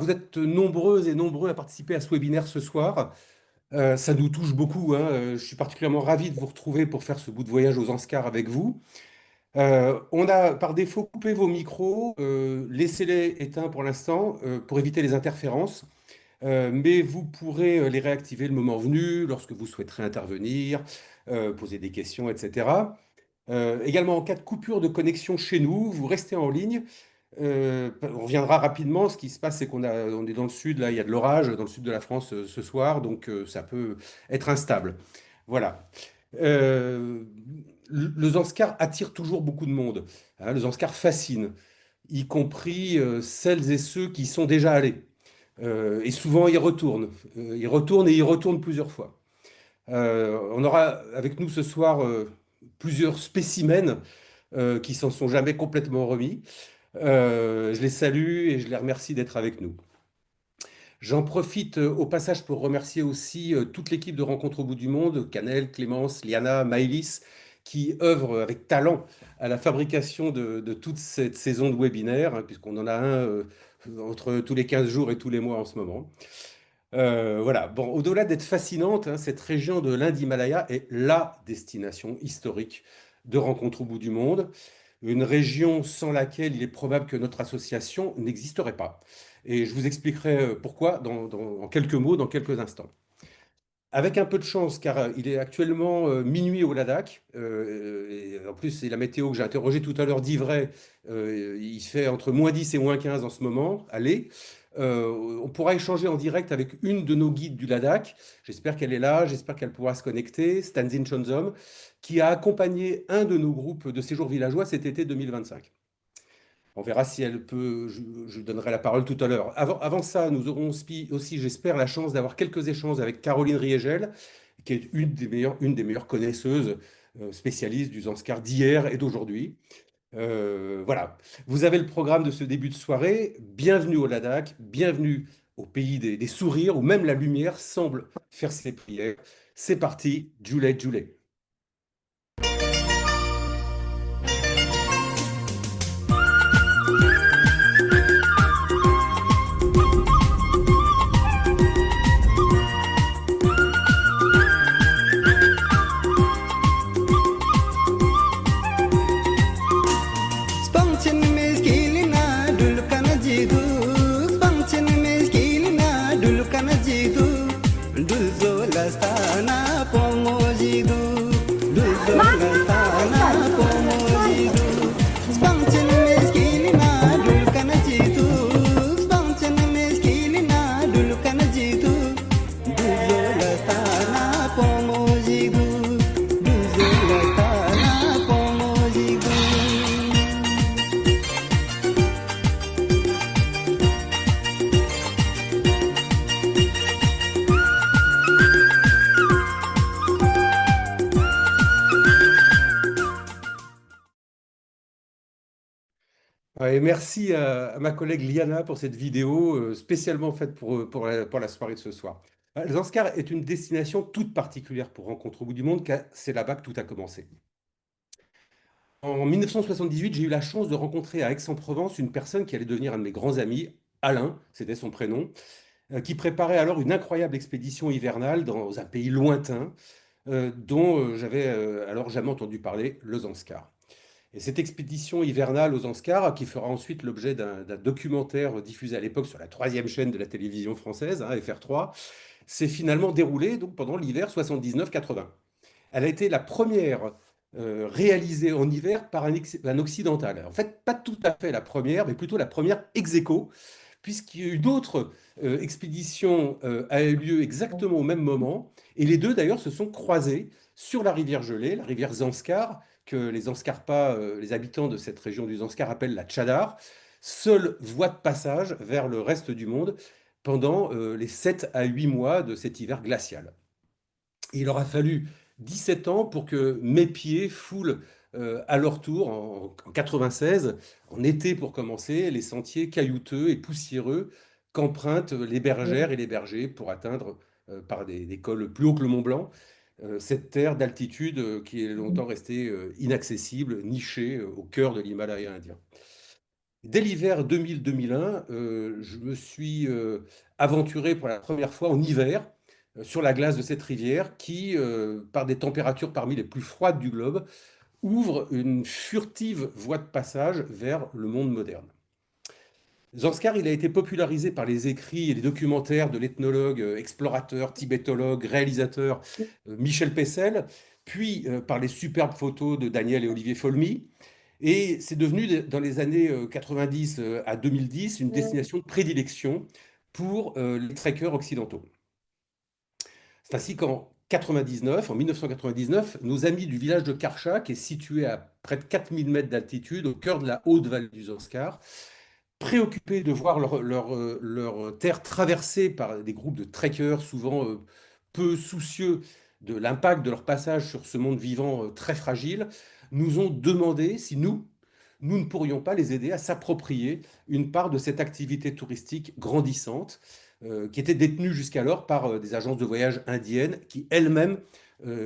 Vous êtes nombreuses et nombreux à participer à ce webinaire ce soir. Ça nous touche beaucoup, hein. Je suis particulièrement ravi de vous retrouver pour faire ce bout de voyage aux Oscars avec vous. On a par défaut coupé vos micros, laissez-les éteints pour l'instant pour éviter les interférences. Mais vous pourrez les réactiver le moment venu, lorsque vous souhaiterez intervenir, poser des questions, etc. Également, en cas de coupure de connexion chez nous, vous restez en ligne. On reviendra rapidement. Ce qui se passe, c'est on est dans le sud, là, il y a de l'orage dans le sud de la France ce soir, donc ça peut être instable. Voilà. Euh, le Zanskar attire toujours beaucoup de monde, hein. Le Zanskar fascine, y compris celles et ceux qui y sont déjà allés. Et souvent, ils retournent. Ils retournent et ils retournent plusieurs fois. On aura avec nous ce soir plusieurs spécimens qui s'en sont jamais complètement remis. Je les salue et je les remercie d'être avec nous. J'en profite au passage pour remercier aussi toute l'équipe de Rencontres au bout du monde, Canel, Clémence, Liana, Maëlys, qui œuvrent avec talent à la fabrication de toute cette saison de webinaires, hein, puisqu'on en a un entre tous les 15 jours et tous les mois en ce moment. Voilà. Bon, au-delà d'être fascinante, hein, cette région de l'Inde-Himalaya est la destination historique de Rencontres au bout du monde. Une région sans laquelle il est probable que notre association n'existerait pas. Et je vous expliquerai pourquoi en quelques mots, dans quelques instants. Avec un peu de chance, car il est actuellement minuit au Ladakh, et en plus c'est la météo que j'ai interrogée tout à l'heure d'Ivray, il fait entre -10 et -15 en ce moment, allez. On pourra échanger en direct avec une de nos guides du Ladakh, j'espère qu'elle est là, j'espère qu'elle pourra se connecter, Stanzin Chonzom, qui a accompagné un de nos groupes de séjour villageois cet été 2025. On verra si elle peut, je donnerai la parole tout à l'heure. Avant ça, nous aurons aussi, j'espère, la chance d'avoir quelques échanges avec Caroline Riegel, qui est une des meilleures connaisseuses spécialistes du Zanskar d'hier et d'aujourd'hui. Voilà. Vous avez le programme de ce début de soirée. Bienvenue au Ladakh, bienvenue au pays des sourires, où même la lumière semble faire ses prières. C'est parti, Julet, Julet. Spunction is killing a dulcana jidu. Spunction is killing a dulcana jidu. Dulzo lastana pomo jidu. Dulzo lastana pomo jidu. Spunction is killing a dulcana jidu. Spunction is killing a dulcana jidu. Dulzo lastana pomo jidu. Dulzo lastana pomo jidu. Ouais, et merci à ma collègue Liana pour cette vidéo spécialement faite pour la soirée de ce soir. Zanskar est une destination toute particulière pour Rencontre au bout du monde, car c'est là-bas que tout a commencé. En 1978, j'ai eu la chance de rencontrer à Aix-en-Provence une personne qui allait devenir un de mes grands amis, Alain, c'était son prénom, qui préparait alors une incroyable expédition hivernale dans un pays lointain, dont j'avais alors jamais entendu parler, le Zanskar. Et cette expédition hivernale aux Zanskar, qui fera ensuite l'objet d'un documentaire diffusé à l'époque sur la troisième chaîne de la télévision française, hein, FR3, s'est finalement déroulée donc, pendant l'hiver 79-80. Elle a été la première réalisée en hiver par un occidental. En fait, pas tout à fait la première, mais plutôt la première ex aequo, puisqu'il y a eu d'autres expéditions à eu lieu exactement au même moment, et les deux d'ailleurs se sont croisés sur la rivière gelée, la rivière Zanskar, que les Zanskarpas, les habitants de cette région du Zanskar appellent la Tchadar, seule voie de passage vers le reste du monde pendant les 7 à 8 mois de cet hiver glacial. Et il aura fallu 17 ans pour que mes pieds foulent à leur tour, en 96, en été pour commencer, les sentiers caillouteux et poussiéreux qu'empruntent les bergères et les bergers pour atteindre, par des cols plus hauts que le Mont Blanc, cette terre d'altitude qui est longtemps restée inaccessible, nichée au cœur de l'Himalaya indien. Dès l'hiver 2000-2001, je me suis aventuré pour la première fois en hiver sur la glace de cette rivière qui, par des températures parmi les plus froides du globe, ouvre une furtive voie de passage vers le monde moderne. Zanskar, il a été popularisé par les écrits et les documentaires de l'ethnologue, explorateur, tibétologue, réalisateur Michel Pessel, puis par les superbes photos de Daniel et Olivier Folmy. Et c'est devenu, dans les années 90 à 2010, une destination de prédilection pour les trekkers occidentaux. C'est ainsi qu'en 99, en 1999, nos amis du village de Karcha, qui est situé à près de 4000 mètres d'altitude, au cœur de la haute vallée du Zanskar, préoccupés de voir leur terre traversée par des groupes de trekkers, souvent peu soucieux de l'impact de leur passage sur ce monde vivant très fragile, nous ont demandé si nous ne pourrions pas les aider à s'approprier une part de cette activité touristique grandissante, qui était détenue jusqu'alors par des agences de voyage indiennes qui elles-mêmes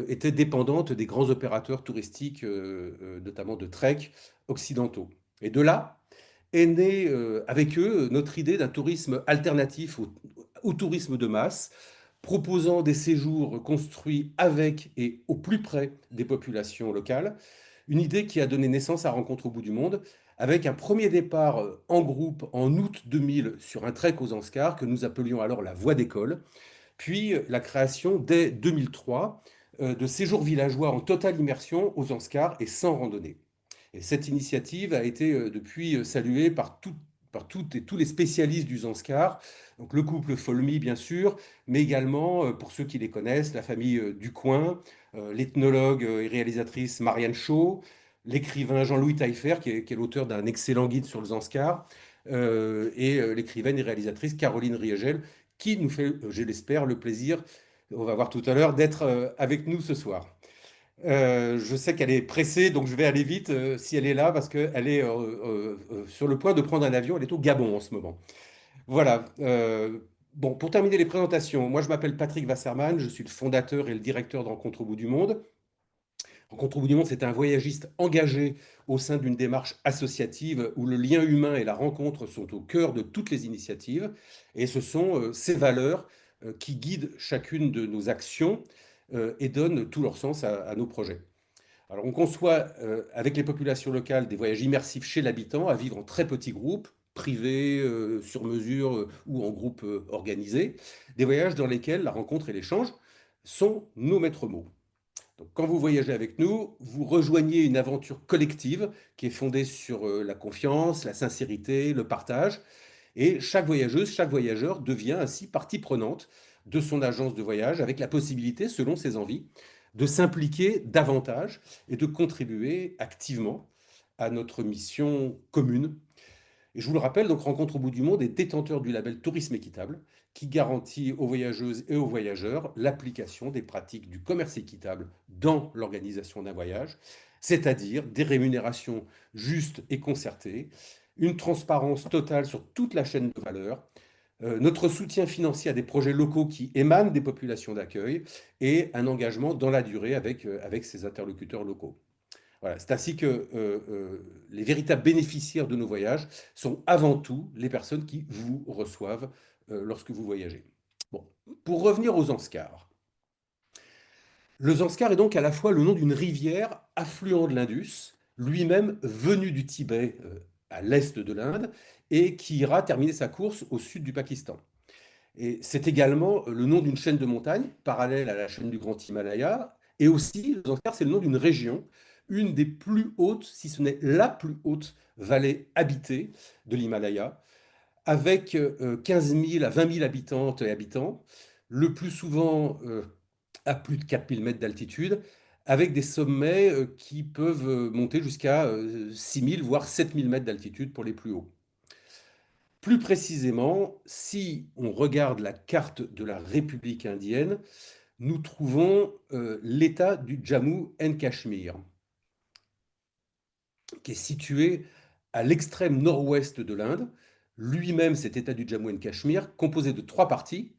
étaient dépendantes des grands opérateurs touristiques, notamment de trek occidentaux. Et de là, est née avec eux notre idée d'un tourisme alternatif au tourisme de masse, proposant des séjours construits avec et au plus près des populations locales. Une idée qui a donné naissance à Rencontre au bout du monde, avec un premier départ en groupe en août 2000 sur un trek aux Anscars que nous appelions alors la Voie d'école, puis la création dès 2003 de séjours villageois en totale immersion aux Anscars et sans randonnée. Et cette initiative a été depuis saluée par toutes et tous les spécialistes du Zanskar, donc le couple Folmy bien sûr, mais également, pour ceux qui les connaissent, la famille Ducoing, l'ethnologue et réalisatrice Marianne Shaw, l'écrivain Jean-Louis Taillefer, qui est l'auteur d'un excellent guide sur le Zanskar, et l'écrivaine et réalisatrice Caroline Riegel, qui nous fait, je l'espère, le plaisir, on va voir tout à l'heure, d'être avec nous ce soir. Je sais qu'elle est pressée, donc je vais aller vite si elle est là, parce qu'elle est sur le point de prendre un avion. Elle est au Gabon en ce moment. Voilà. Bon, pour terminer les présentations, moi je m'appelle Patrick Wasserman, je suis le fondateur et le directeur de Rencontre au bout du monde. Rencontre au bout du monde, c'est un voyagiste engagé au sein d'une démarche associative où le lien humain et la rencontre sont au cœur de toutes les initiatives. Et ce sont ces valeurs qui guident chacune de nos actions et donnent tout leur sens à nos projets. Alors, on conçoit avec les populations locales des voyages immersifs chez l'habitant à vivre en très petits groupes, privés, sur mesure ou en groupes organisés. Des voyages dans lesquels la rencontre et l'échange sont nos maîtres mots. Donc, quand vous voyagez avec nous, vous rejoignez une aventure collective qui est fondée sur la confiance, la sincérité, le partage. Et chaque voyageuse, chaque voyageur devient ainsi partie prenante de son agence de voyage avec la possibilité, selon ses envies, de s'impliquer davantage et de contribuer activement à notre mission commune. Et je vous le rappelle, donc Rencontre au bout du monde est détenteur du label Tourisme équitable, qui garantit aux voyageuses et aux voyageurs l'application des pratiques du commerce équitable dans l'organisation d'un voyage, c'est-à-dire des rémunérations justes et concertées, une transparence totale sur toute la chaîne de valeur, notre soutien financier à des projets locaux qui émanent des populations d'accueil et un engagement dans la durée avec ces interlocuteurs locaux. Voilà, c'est ainsi que les véritables bénéficiaires de nos voyages sont avant tout les personnes qui vous reçoivent lorsque vous voyagez. Bon, pour revenir aux Zanskars. Le Zanskar est donc à la fois le nom d'une rivière affluent de l'Indus, lui-même venu du Tibet à l'est de l'Inde, et qui ira terminer sa course au sud du Pakistan. Et c'est également le nom d'une chaîne de montagnes, parallèle à la chaîne du Grand Himalaya, et aussi, le Zanskar, c'est le nom d'une région, une des plus hautes, si ce n'est la plus haute vallée habitée de l'Himalaya, avec 15 000 à 20 000 habitantes et habitants, le plus souvent à plus de 4 000 mètres d'altitude, avec des sommets qui peuvent monter jusqu'à 6 000, voire 7 000 mètres d'altitude pour les plus hauts. Plus précisément, si on regarde la carte de la République indienne, nous trouvons l'État du Jammu and Cachemire, qui est situé à l'extrême nord-ouest de l'Inde. Lui-même, cet État du Jammu and Cachemire, composé de trois parties.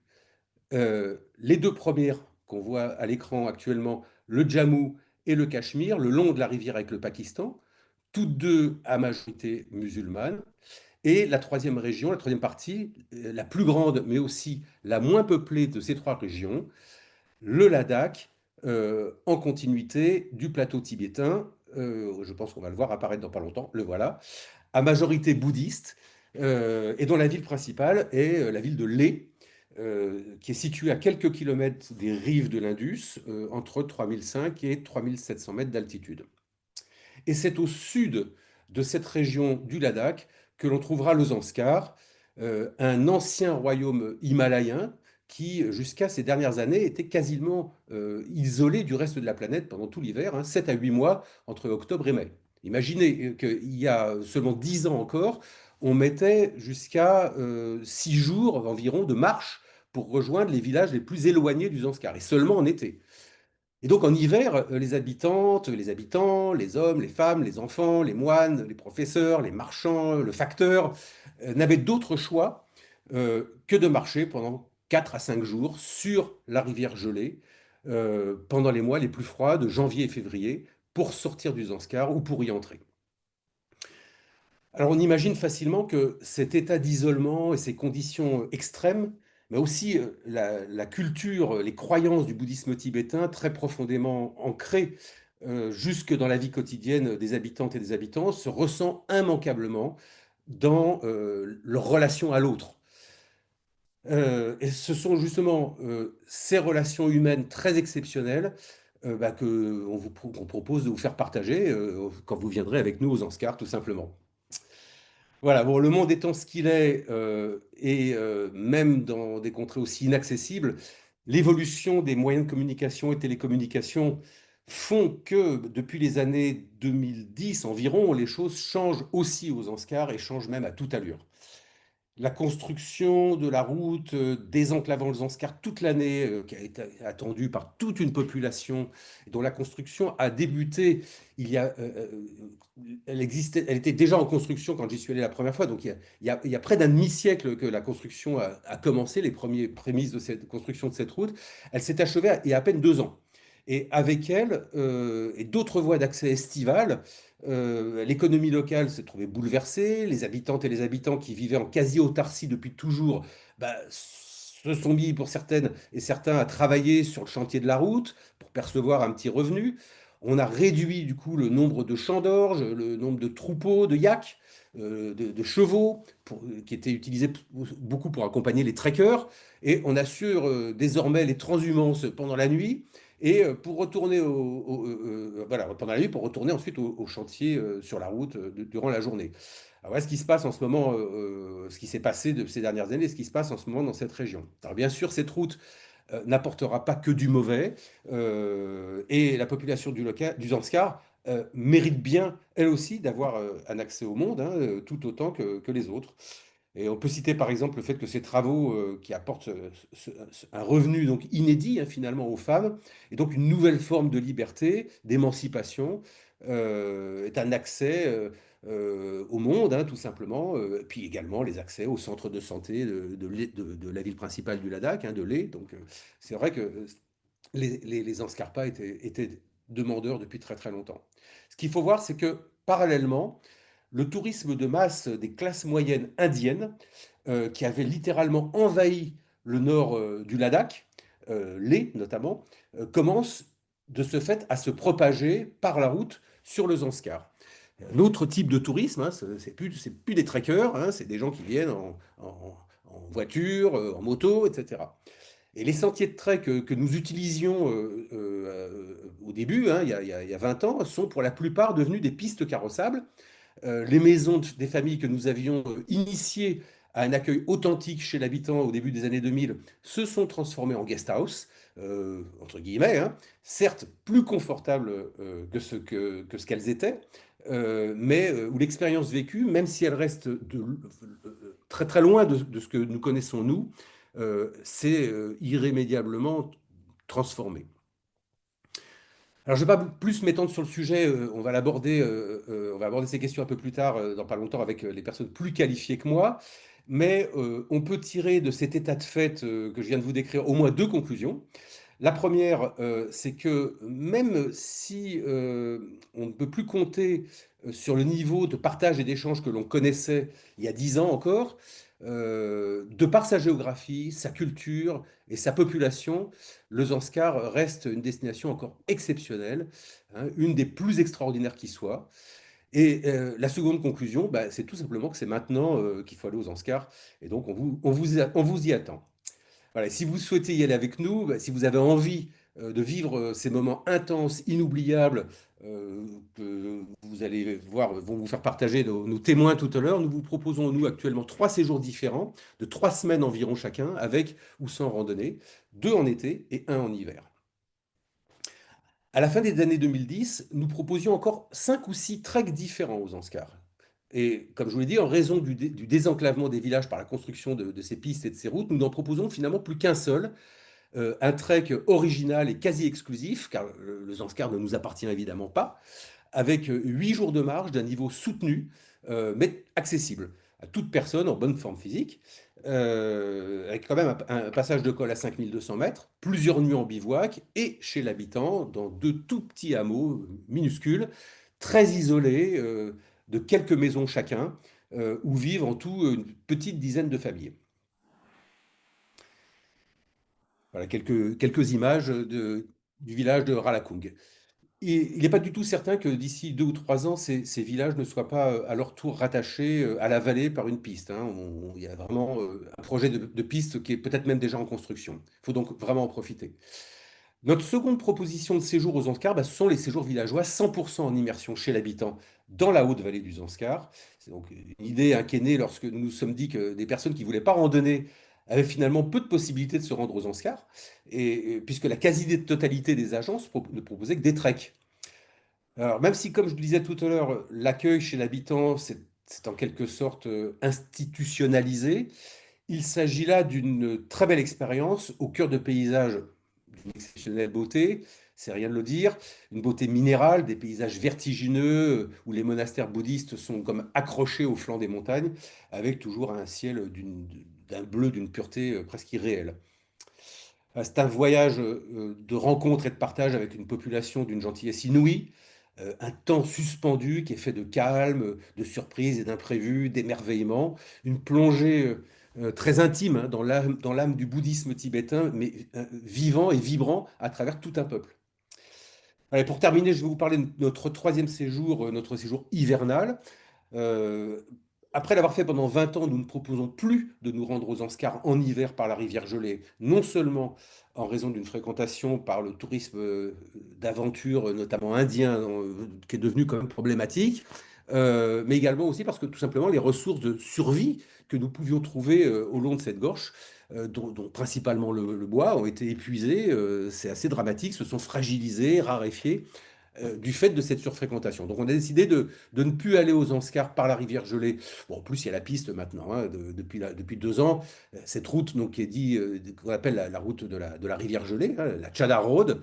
Les deux premières qu'on voit à l'écran actuellement, le Jammu et le Cachemire, le long de la rivière avec le Pakistan, toutes deux à majorité musulmane. Et la troisième région, la troisième partie, la plus grande, mais aussi la moins peuplée de ces trois régions, le Ladakh, en continuité du plateau tibétain. Je pense qu'on va le voir apparaître dans pas longtemps, le voilà, à majorité bouddhiste, et dont la ville principale est la ville de Leh, qui est située à quelques kilomètres des rives de l'Indus, entre 3005 et 3700 mètres d'altitude. Et c'est au sud de cette région du Ladakh que l'on trouvera le Zanskar, un ancien royaume himalayen qui, jusqu'à ces dernières années, était quasiment isolé du reste de la planète pendant tout l'hiver, hein, 7 à 8 mois entre octobre et mai. Imaginez qu'il y a seulement 10 ans encore, on mettait jusqu'à 6 jours environ de marche pour rejoindre les villages les plus éloignés du Zanskar, et seulement en été. Et donc en hiver, les habitantes, les habitants, les hommes, les femmes, les enfants, les moines, les professeurs, les marchands, le facteur, n'avaient d'autre choix que de marcher pendant 4 à 5 jours sur la rivière gelée, pendant les mois les plus froids de janvier et février, pour sortir du Zanskar ou pour y entrer. Alors on imagine facilement que cet état d'isolement et ces conditions extrêmes, mais aussi la culture, les croyances du bouddhisme tibétain très profondément ancrées jusque dans la vie quotidienne des habitantes et des habitants, se ressent immanquablement dans leur relation à l'autre. Et ce sont justement ces relations humaines très exceptionnelles bah, qu'on propose de vous faire partager quand vous viendrez avec nous aux Anscars, tout simplement. Voilà, bon, le monde étant ce qu'il est, et même dans des contrées aussi inaccessibles, l'évolution des moyens de communication et télécommunications font que depuis les années 2010 environ, les choses changent aussi aux Anscars et changent même à toute allure. La construction de la route désenclavant le Zanskar toute l'année, qui a été attendue par toute une population, et dont la construction a débuté il y a, elle existait, elle était déjà en construction quand j'y suis allé la première fois, donc il y a près d'un demi-siècle que la construction a commencé, les premiers prémices de cette construction de cette route. Elle s'est achevée il y a à peine 2 ans. Et avec elle, et d'autres voies d'accès estivales, l'économie locale s'est trouvée bouleversée. Les habitantes et les habitants qui vivaient en quasi-autarcie depuis toujours bah, se sont mis pour certaines et certains à travailler sur le chantier de la route pour percevoir un petit revenu. On a réduit du coup le nombre de champs d'orge, le nombre de troupeaux, de yaks, de chevaux qui étaient utilisés beaucoup pour accompagner les trekkers. Et on assure désormais les transhumances pendant la nuit et pour retourner voilà, pendant la nuit, pour retourner ensuite au chantier sur la route durant la journée. Alors voilà ce qui se passe en ce moment, ce qui s'est passé de ces dernières années, ce qui se passe en ce moment dans cette région. Alors bien sûr, cette route n'apportera pas que du mauvais, et la population du Zanskar mérite bien, elle aussi, d'avoir un accès au monde, hein, tout autant que les autres. Et on peut citer par exemple le fait que ces travaux qui apportent un revenu donc inédit hein, finalement aux femmes, et donc une nouvelle forme de liberté, d'émancipation, est un accès au monde, hein, tout simplement, puis également les accès aux centres de santé de la ville principale du Ladakh, hein, de Leh. Donc c'est vrai que les Anscarpas étaient demandeurs depuis très très longtemps. Ce qu'il faut voir, c'est que parallèlement, le tourisme de masse des classes moyennes indiennes, qui avait littéralement envahi le nord du Ladakh, Leh notamment, commence de ce fait à se propager par la route sur le Zanskar. Un autre type de tourisme, hein, c'est plus des trekkers, hein, c'est des gens qui viennent en voiture, en moto, etc. Et les sentiers de trek que nous utilisions au début, hein, il y a 20 ans, sont pour la plupart devenus des pistes carrossables. Les maisons des familles que nous avions initiées à un accueil authentique chez l'habitant au début des années 2000 se sont transformées en guest house, entre guillemets, hein, certes plus confortables que ce qu'elles étaient, mais où l'expérience vécue, même si elle reste très très loin de ce que nous connaissons nous, s'est irrémédiablement transformée. Alors, je ne vais pas plus m'étendre sur le sujet, on va aborder ces questions un peu plus tard, dans pas longtemps, avec les personnes plus qualifiées que moi, mais on peut tirer de cet état de fait que je viens de vous décrire au moins deux conclusions. La première, c'est que même si on ne peut plus compter sur le niveau de partage et d'échange que l'on connaissait il y a 10 ans encore, de par sa géographie, sa culture et sa population, le Zanskar reste une destination encore exceptionnelle, hein, une des plus extraordinaires qui soit. Et la seconde conclusion, bah, c'est tout simplement que c'est maintenant qu'il faut aller aux Zanskar, et donc on vous y attend. Voilà, si vous souhaitez y aller avec nous, bah, si vous avez envie de vivre ces moments intenses, inoubliables, que vous allez voir, vont vous faire partager nos témoins tout à l'heure, nous vous proposons, nous, actuellement, 3 séjours différents, de 3 semaines environ chacun, avec ou sans randonnée, 2 en été et 1 en hiver. À la fin des années 2010, nous proposions encore 5 ou 6 treks différents aux Anscars. Et comme je vous l'ai dit, en raison du désenclavement des villages par la construction de ces pistes et de ces routes, nous n'en proposons finalement plus qu'un seul, un trek original et quasi exclusif, car le Zanskar ne nous appartient évidemment pas, avec 8 jours de marche d'un niveau soutenu, mais accessible à toute personne en bonne forme physique, avec quand même un passage de col à 5 200 mètres, plusieurs nuits en bivouac, et chez l'habitant, dans 2 tout petits hameaux minuscules, très isolés, de quelques maisons chacun, où vivent en tout une petite dizaine de familles. Voilà quelques images du village de Ralakung. Et il n'est pas du tout certain que d'ici 2 ou 3 ans, ces villages ne soient pas à leur tour rattachés à la vallée par une piste, hein. Il y a vraiment un projet de piste qui est peut-être même déjà en construction. Il faut donc vraiment en profiter. Notre seconde proposition de séjour aux Zanskar, bah, ce sont les séjours villageois 100% en immersion chez l'habitant dans la haute vallée du Zanskar. C'est donc une idée, hein, qui est née lorsque nous nous sommes dit que des personnes qui ne voulaient pas randonner avaient finalement peu de possibilités de se rendre aux Zanskar, et puisque la quasi-totalité des agences ne proposaient que des treks. Alors, même si, comme je le disais tout à l'heure, l'accueil chez l'habitant, c'est en quelque sorte institutionnalisé, il s'agit là d'une très belle expérience au cœur de paysages d'une exceptionnelle beauté, c'est rien de le dire, une beauté minérale, des paysages vertigineux où les monastères bouddhistes sont comme accrochés au flanc des montagnes, avec toujours un ciel d'un bleu, d'une pureté presque irréelle. C'est un voyage de rencontre et de partage avec une population d'une gentillesse inouïe, un temps suspendu qui est fait de calme, de surprises et d'imprévus, d'émerveillement, une plongée très intime, hein, dans l'âme du bouddhisme tibétain, mais vivant et vibrant à travers tout un peuple. Allez, pour terminer, je vais vous parler de notre troisième séjour, notre séjour hivernal. Euh, Après l'avoir fait pendant 20 ans, nous ne proposons plus de nous rendre aux Anscars en hiver par la rivière gelée, non seulement en raison d'une fréquentation par le tourisme d'aventure, notamment indien, qui est devenu quand même problématique, mais également aussi parce que tout simplement les ressources de survie que nous pouvions trouver au long de cette gorge, dont principalement le bois, ont été épuisées. C'est assez dramatique, se sont fragilisées, raréfiées du fait de cette surfréquentation. Donc on a décidé de ne plus aller aux Anscars par la rivière gelée. Bon, en plus, il y a la piste maintenant, hein, depuis 2 ans. Cette route donc, qui est dit, qu'on appelle la route de la rivière gelée, hein, la Chadar Road,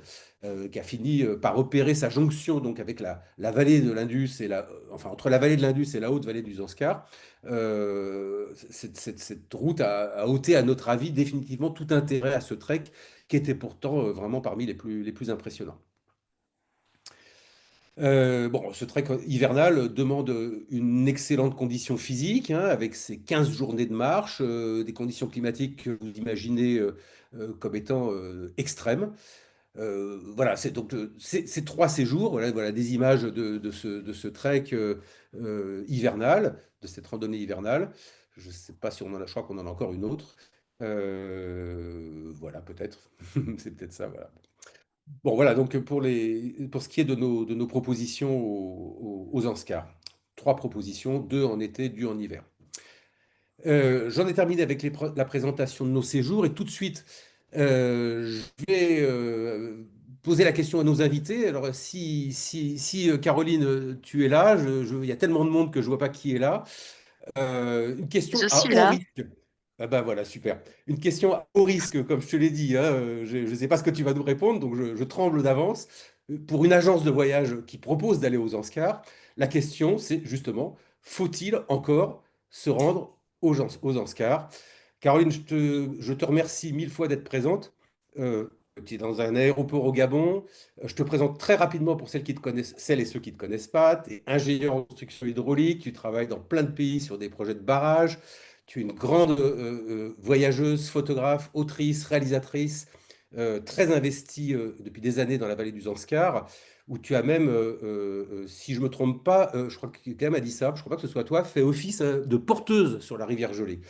qui a fini par opérer sa jonction donc, avec la vallée de l'Indus, enfin entre la vallée de l'Indus et la haute vallée du Zanskar. Cette route a ôté, à notre avis, définitivement tout intérêt à ce trek qui était pourtant vraiment parmi les plus impressionnants. Bon, ce trek hivernal demande une excellente condition physique, hein, avec ses 15 journées de marche, des conditions climatiques que vous imaginez comme étant extrêmes. Voilà, c'est donc ces 3 séjours, voilà des images de ce trek hivernal, de cette randonnée hivernale. Je ne sais pas si on en a, je crois qu'on en a encore une autre. Voilà, peut-être. C'est peut-être ça, voilà. Bon, voilà, donc pour ce qui est de nos propositions aux Anscars. 3 propositions, 2 en été, 2 en hiver. J'en ai terminé avec la présentation de nos séjours et tout de suite, je vais poser la question à nos invités. Alors, si Caroline, tu es là, il y a tellement de monde que je ne vois pas qui est là. Une question Je à suis haut là. risque. Ah bah voilà, super. Une question à haut risque, comme je te l'ai dit, hein, je ne sais pas ce que tu vas nous répondre, donc je tremble d'avance. Pour une agence de voyage qui propose d'aller aux Anscars, la question, c'est justement, faut-il encore se rendre aux Anscars? Caroline, je te remercie 1000 fois d'être présente. Tu es dans un aéroport au Gabon. Je te présente très rapidement pour celles qui te connaissent, celles et ceux qui ne te connaissent pas. Tu es ingénieur en construction hydraulique, tu travailles dans plein de pays sur des projets de barrages. Tu es une grande voyageuse, photographe, autrice, réalisatrice, très investie depuis des années dans la vallée du Zanskar, où tu as même, si je ne me trompe pas, je crois que quelqu'un m'a dit ça, je ne crois pas que ce soit toi, fait office de porteuse sur la rivière Gelée.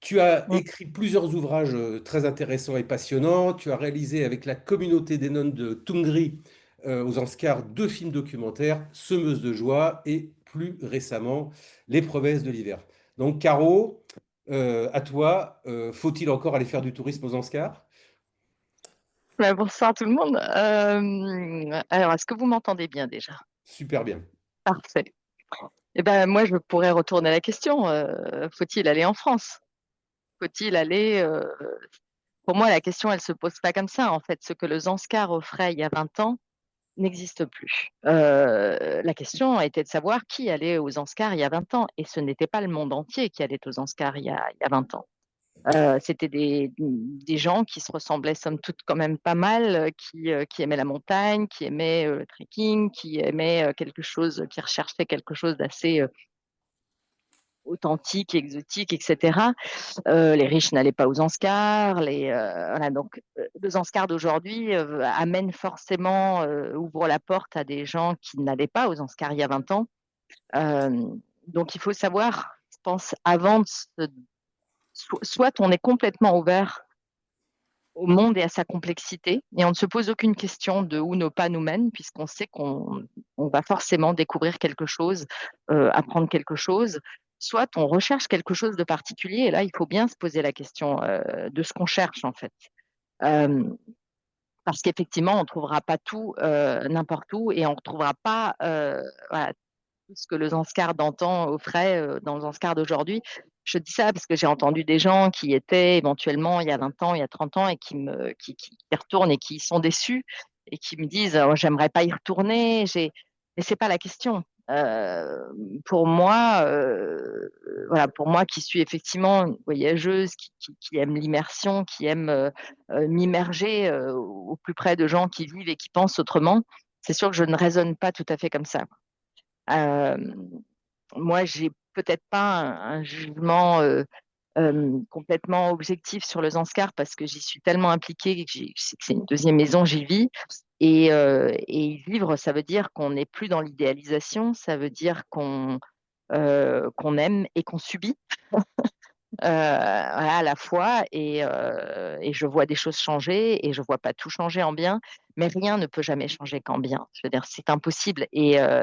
Tu as Mm. écrit plusieurs ouvrages très intéressants et passionnants. Tu as réalisé avec la communauté des nonnes de Tungri aux Anscars 2 films documentaires, Semeuse de joie et plus récemment Les promesses de l'hiver. Donc Caro, à toi, faut-il encore aller faire du tourisme aux Anscars? Bonsoir tout le monde. Alors, est-ce que vous m'entendez bien déjà? Super bien. Parfait. Eh ben, moi, je pourrais retourner la question. Faut-il aller en France? Faut-il aller Pour moi, la question, elle se pose pas comme ça. En fait, ce que le Zanskar offrait il y a 20 ans n'existe plus. La question était de savoir qui allait aux Zanskar il y a 20 ans. Et ce n'était pas le monde entier qui allait aux Zanskar il y a 20 ans. C'était des gens qui se ressemblaient somme toute quand même pas mal, qui aimaient la montagne, qui aimaient le trekking, qui aimaient quelque chose, qui recherchaient quelque chose d'assez authentique, exotique, etc. Les riches n'allaient pas aux Anscars. Voilà, donc, les Anscars d'aujourd'hui amènent forcément, ouvrent la porte à des gens qui n'allaient pas aux Anscars il y a 20 ans. Euh, donc, il faut savoir, je pense, avant de soit on est complètement ouvert au monde et à sa complexité, et on ne se pose aucune question de où nos pas nous mènent, puisqu'on sait qu'on va forcément découvrir quelque chose, apprendre quelque chose. Soit on recherche quelque chose de particulier, et là, il faut bien se poser la question de ce qu'on cherche, en fait. Euh, Parce qu'effectivement, on ne trouvera pas tout n'importe où, et on ne retrouvera pas voilà, tout ce que le Zanskar d'antan offrait dans le Zanskar d'aujourd'hui. Je dis ça parce que j'ai entendu des gens qui étaient éventuellement il y a 20 ans, il y a 30 ans et qui y retournent et qui sont déçus et qui me disent j'aimerais pas y retourner. Mais c'est pas la question. Euh, pour moi, voilà, pour moi qui suis effectivement une voyageuse, qui aime l'immersion, qui aime m'immerger au plus près de gens qui vivent et qui pensent autrement, c'est sûr que je ne raisonne pas tout à fait comme ça. Euh, Moi, j'ai peut-être pas un jugement complètement objectif sur le Zanskar parce que j'y suis tellement impliquée que c'est une deuxième maison, j'y vis. Et y vivre, ça veut dire qu'on n'est plus dans l'idéalisation, ça veut dire qu'on aime et qu'on subit voilà, à la fois. Et je vois des choses changer et je vois pas tout changer en bien, mais rien ne peut jamais changer qu'en bien. Je veux dire, c'est impossible.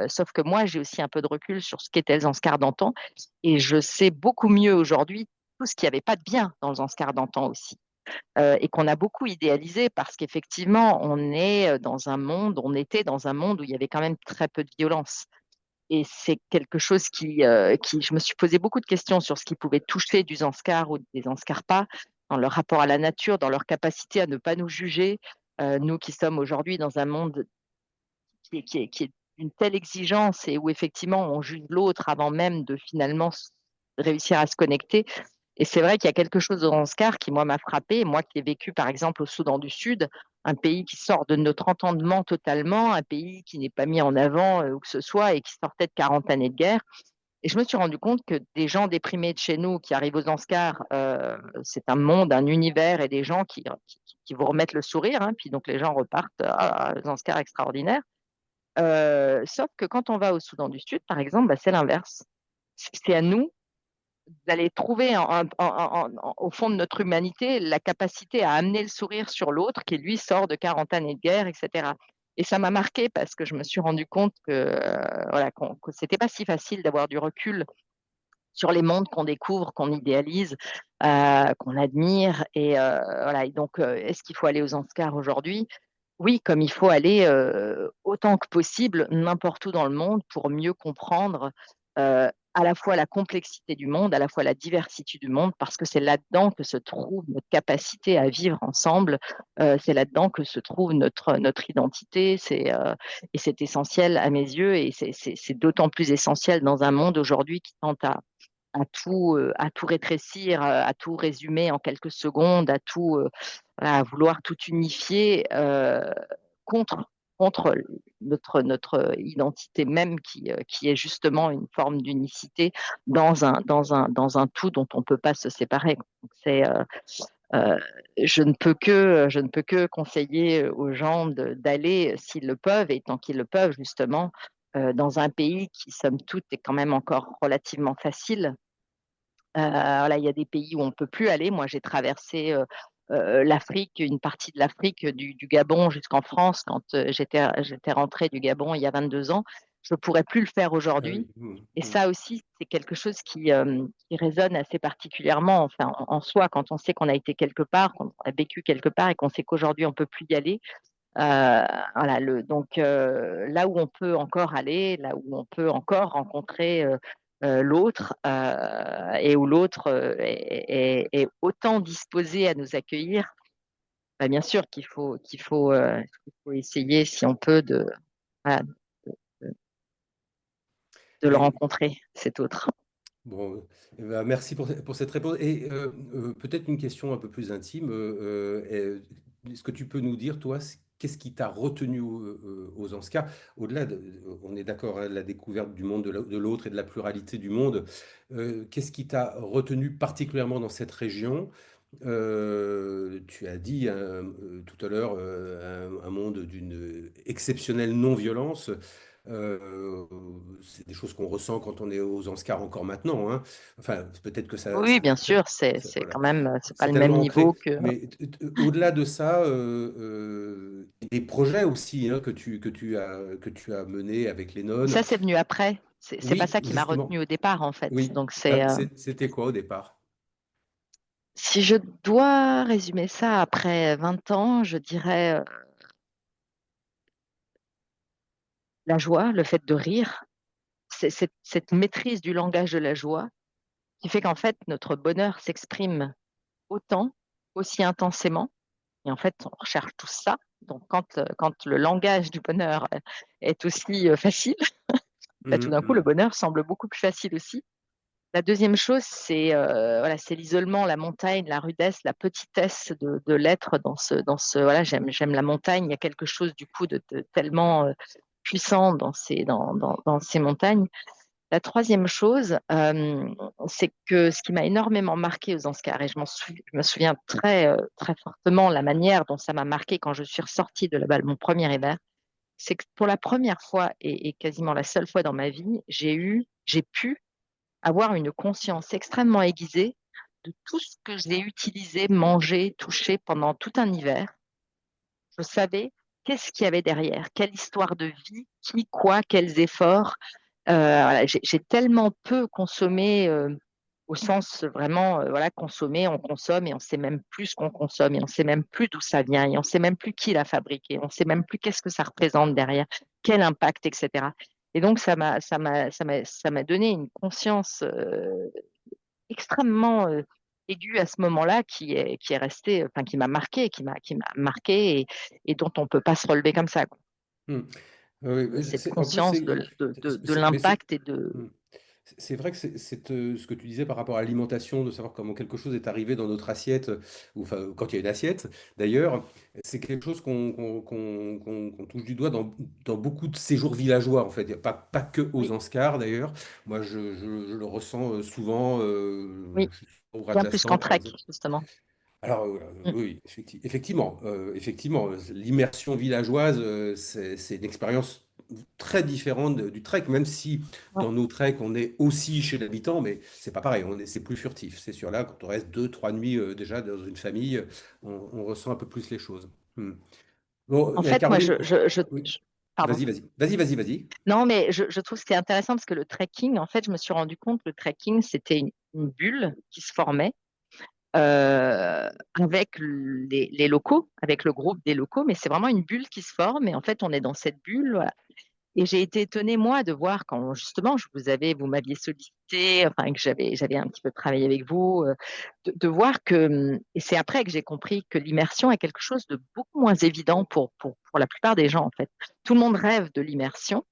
Sauf que moi, j'ai aussi un peu de recul sur ce qu'était le Zanskar d'antan et je sais beaucoup mieux aujourd'hui tout ce qu'il n'y avait pas de bien dans le Zanskar d'antan aussi. Et qu'on a beaucoup idéalisé parce qu'effectivement, on était dans un monde où il y avait quand même très peu de violence. Et c'est quelque chose je me suis posé beaucoup de questions sur ce qui pouvait toucher du Zanskar ou des Zanskar pas, dans leur rapport à la nature, dans leur capacité à ne pas nous juger, nous qui sommes aujourd'hui dans un monde qui est d'une telle exigence et où effectivement on juge l'autre avant même de finalement réussir à se connecter. Et c'est vrai qu'il y a quelque chose dans Oscar qui, moi, m'a frappé. Moi qui ai vécu, par exemple, au Soudan du Sud, un pays qui sort de notre entendement totalement, un pays qui n'est pas mis en avant où que ce soit et qui sortait de 40 années de guerre. Et je me suis rendu compte que des gens déprimés de chez nous qui arrivent aux Anscars, c'est un monde, un univers et des gens qui vous remettent le sourire. Hein, puis donc les gens repartent à Zanskar extraordinaire. Sauf que quand on va au Soudan du Sud, par exemple, bah, c'est l'inverse. C'est à nous d'aller trouver au fond de notre humanité la capacité à amener le sourire sur l'autre qui, lui, sort de 40 années de guerre, etc. Et ça m'a marqué parce que je me suis rendu compte voilà, que c'était pas si facile d'avoir du recul sur les mondes qu'on découvre, qu'on idéalise, qu'on admire. Voilà. Et donc, est-ce qu'il faut aller aux Oscars aujourd'hui? Oui, comme il faut aller autant que possible n'importe où dans le monde pour mieux comprendre à la fois la complexité du monde, à la fois la diversité du monde, parce que c'est là-dedans que se trouve notre capacité à vivre ensemble, c'est là-dedans que se trouve notre identité, et c'est essentiel à mes yeux, et c'est d'autant plus essentiel dans un monde aujourd'hui qui tente à tout rétrécir, à tout résumer en quelques secondes, voilà, à vouloir tout unifier contre, contre notre identité même qui est justement une forme d'unicité dans un tout dont on ne peut pas se séparer. Donc, euh, je ne peux que conseiller aux gens d'aller, s'ils le peuvent, et tant qu'ils le peuvent, justement, dans un pays qui, somme toute, est quand même encore relativement facile. Voilà, il y a des pays où on ne peut plus aller. Moi, j'ai traversé l'Afrique, une partie de l'Afrique, du Gabon jusqu'en France quand j'étais rentrée du Gabon il y a 22 ans. Je ne pourrais plus le faire Ah aujourd'hui. oui. Et ça aussi, c'est quelque chose qui résonne assez particulièrement enfin, en soi quand on sait qu'on a été quelque part, qu'on a vécu quelque part et qu'on sait qu'aujourd'hui on ne peut plus y aller. Euh, voilà, donc là où on peut encore aller, là où on peut encore rencontrer l'autre et où l'autre est autant disposé à nous accueillir, bah, bien sûr qu'il faut essayer, si on peut, voilà, de, de le Et rencontrer, cet autre. bon, merci pour cette réponse. Et peut-être une question un peu plus intime. Est-ce que tu peux nous dire, toi, qu'est-ce qui t'a retenu aux Oscars? Au-delà on est d'accord, hein, de la découverte du monde de l'autre et de la pluralité du monde. Qu'est-ce qui t'a retenu particulièrement dans cette région? Tu as dit hein, tout à l'heure un monde d'une exceptionnelle non-violence. Euh, c'est des choses qu'on ressent quand on est aux Oscars encore maintenant, hein. Enfin, peut-être que Oui, bien sûr, c'est voilà, quand même, c'est pas c'est le même tellement ancré. niveau que. Mais au-delà de ça, des projets aussi hein, que tu as menés avec les nonnes. Ça, c'est venu après. C'est pas Oui, ça qui m'a retenu justement. au départ, en fait. Oui. Donc, c'est, C'était quoi au départ? si je dois résumer ça après 20 ans, je dirais la joie, le fait de rire, c'est cette maîtrise du langage de la joie qui fait qu'en fait, notre bonheur s'exprime autant, aussi intensément. Et en fait, on recherche tout ça. Donc, quand le langage du bonheur est aussi facile, bah, tout Mhm, d'un coup, le mhm. bonheur semble beaucoup plus facile aussi. La deuxième chose, c'est voilà, c'est l'isolement, la montagne, la rudesse, la petitesse de l'être voilà, j'aime la montagne. Il y a quelque chose du coup de tellement puissant dans ces montagnes. La troisième chose, c'est que ce qui m'a énormément marqué aux Oscars, et je me souviens très fortement la manière dont ça m'a marqué quand je suis ressortie de là-bas, mon premier hiver, c'est que pour la première fois et quasiment la seule fois dans ma vie, j'ai pu avoir une conscience extrêmement aiguisée de tout ce que j'ai utilisé, mangé, touché pendant tout un hiver. Je savais qu'est-ce qu'il y avait derrière, quelle histoire de vie, qui, quoi, quels efforts. Voilà, j'ai tellement peu consommé au sens vraiment, voilà, consommer, on consomme et on sait même plus ce qu'on consomme et on sait même plus d'où ça vient et on sait même plus qui l'a fabriqué, on sait même plus qu'est-ce que ça représente derrière, quel impact, etc. Et donc, ça m'a donné une conscience extrêmement aiguë à ce moment-là qui est resté, enfin, qui m'a marqué et dont on ne peut pas se relever comme ça, quoi. Mhm. Oui, Cette en plus, conscience de mais l'impact et de. hmm. C'est vrai que ce que tu disais par rapport à l'alimentation, de savoir comment quelque chose est arrivé dans notre assiette, ou enfin, quand il y a une assiette, d'ailleurs, c'est quelque chose qu'on touche du doigt dans beaucoup de séjours villageois, en fait. Il y a pas que aux Oui, Anscars, d'ailleurs. Moi, je le ressens souvent, oui, je suis au bien plus qu'en Rajasthan, par trek, exemple. justement. Alors, Mm. oui, effectivement, l'immersion villageoise, c'est une expérience très différente du trek, même si Ouais. dans nos treks, on est aussi chez l'habitant, mais c'est pas pareil, c'est plus furtif. C'est sûr, là, quand on reste 2, 3 nuits déjà dans une famille, on ressent un peu plus les choses. Hmm. Bon, En fait, moi, Caroline, oui, pardon. vas-y. Non, mais je trouve que c'est intéressant parce que le trekking, en fait, je me suis rendu compte que le trekking, c'était une bulle qui se formait avec les locaux, avec le groupe des locaux, mais c'est vraiment une bulle qui se forme et en fait, on est dans cette bulle, voilà. Et j'ai été étonnée, moi, de voir quand justement vous m'aviez sollicité, enfin que j'avais un petit peu travaillé avec vous, de voir que, et c'est après que j'ai compris que l'immersion est quelque chose de beaucoup moins évident pour la plupart des gens, en fait. Tout le monde rêve de l'immersion,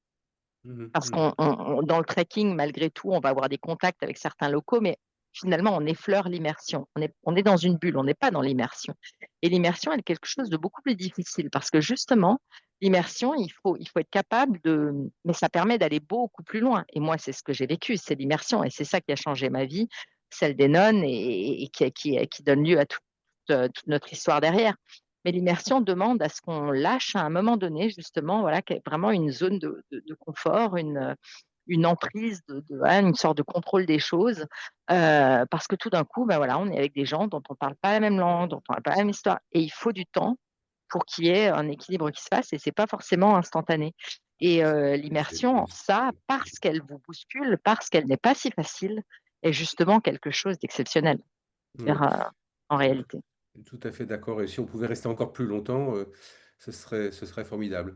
Mhm, parce mhm, dans le trekking, malgré tout, on va avoir des contacts avec certains locaux, mais finalement, on effleure l'immersion. On est dans une bulle, on n'est pas dans l'immersion. Et l'immersion, elle est quelque chose de beaucoup plus difficile parce que justement, l'immersion, il faut être capable de, mais ça permet d'aller beaucoup plus loin. Et moi, c'est ce que j'ai vécu, c'est l'immersion. Et c'est ça qui a changé ma vie, celle des nonnes et qui donne lieu à toute notre histoire derrière. Mais l'immersion demande à ce qu'on lâche à un moment donné, justement, voilà, vraiment une zone de confort, une emprise, voilà, une sorte de contrôle des choses, parce que tout d'un coup, ben voilà, on est avec des gens dont on ne parle pas la même langue, dont on n'a pas la même histoire, et il faut du temps pour qu'il y ait un équilibre qui se fasse, et c'est pas forcément instantané. Et C'est l'immersion, ça, parce qu'elle vous bouscule, parce qu'elle n'est pas si facile, est justement quelque chose d'exceptionnel, oui, en tout, réalité. tout à fait d'accord. Et si on pouvait rester encore plus longtemps, ce serait formidable.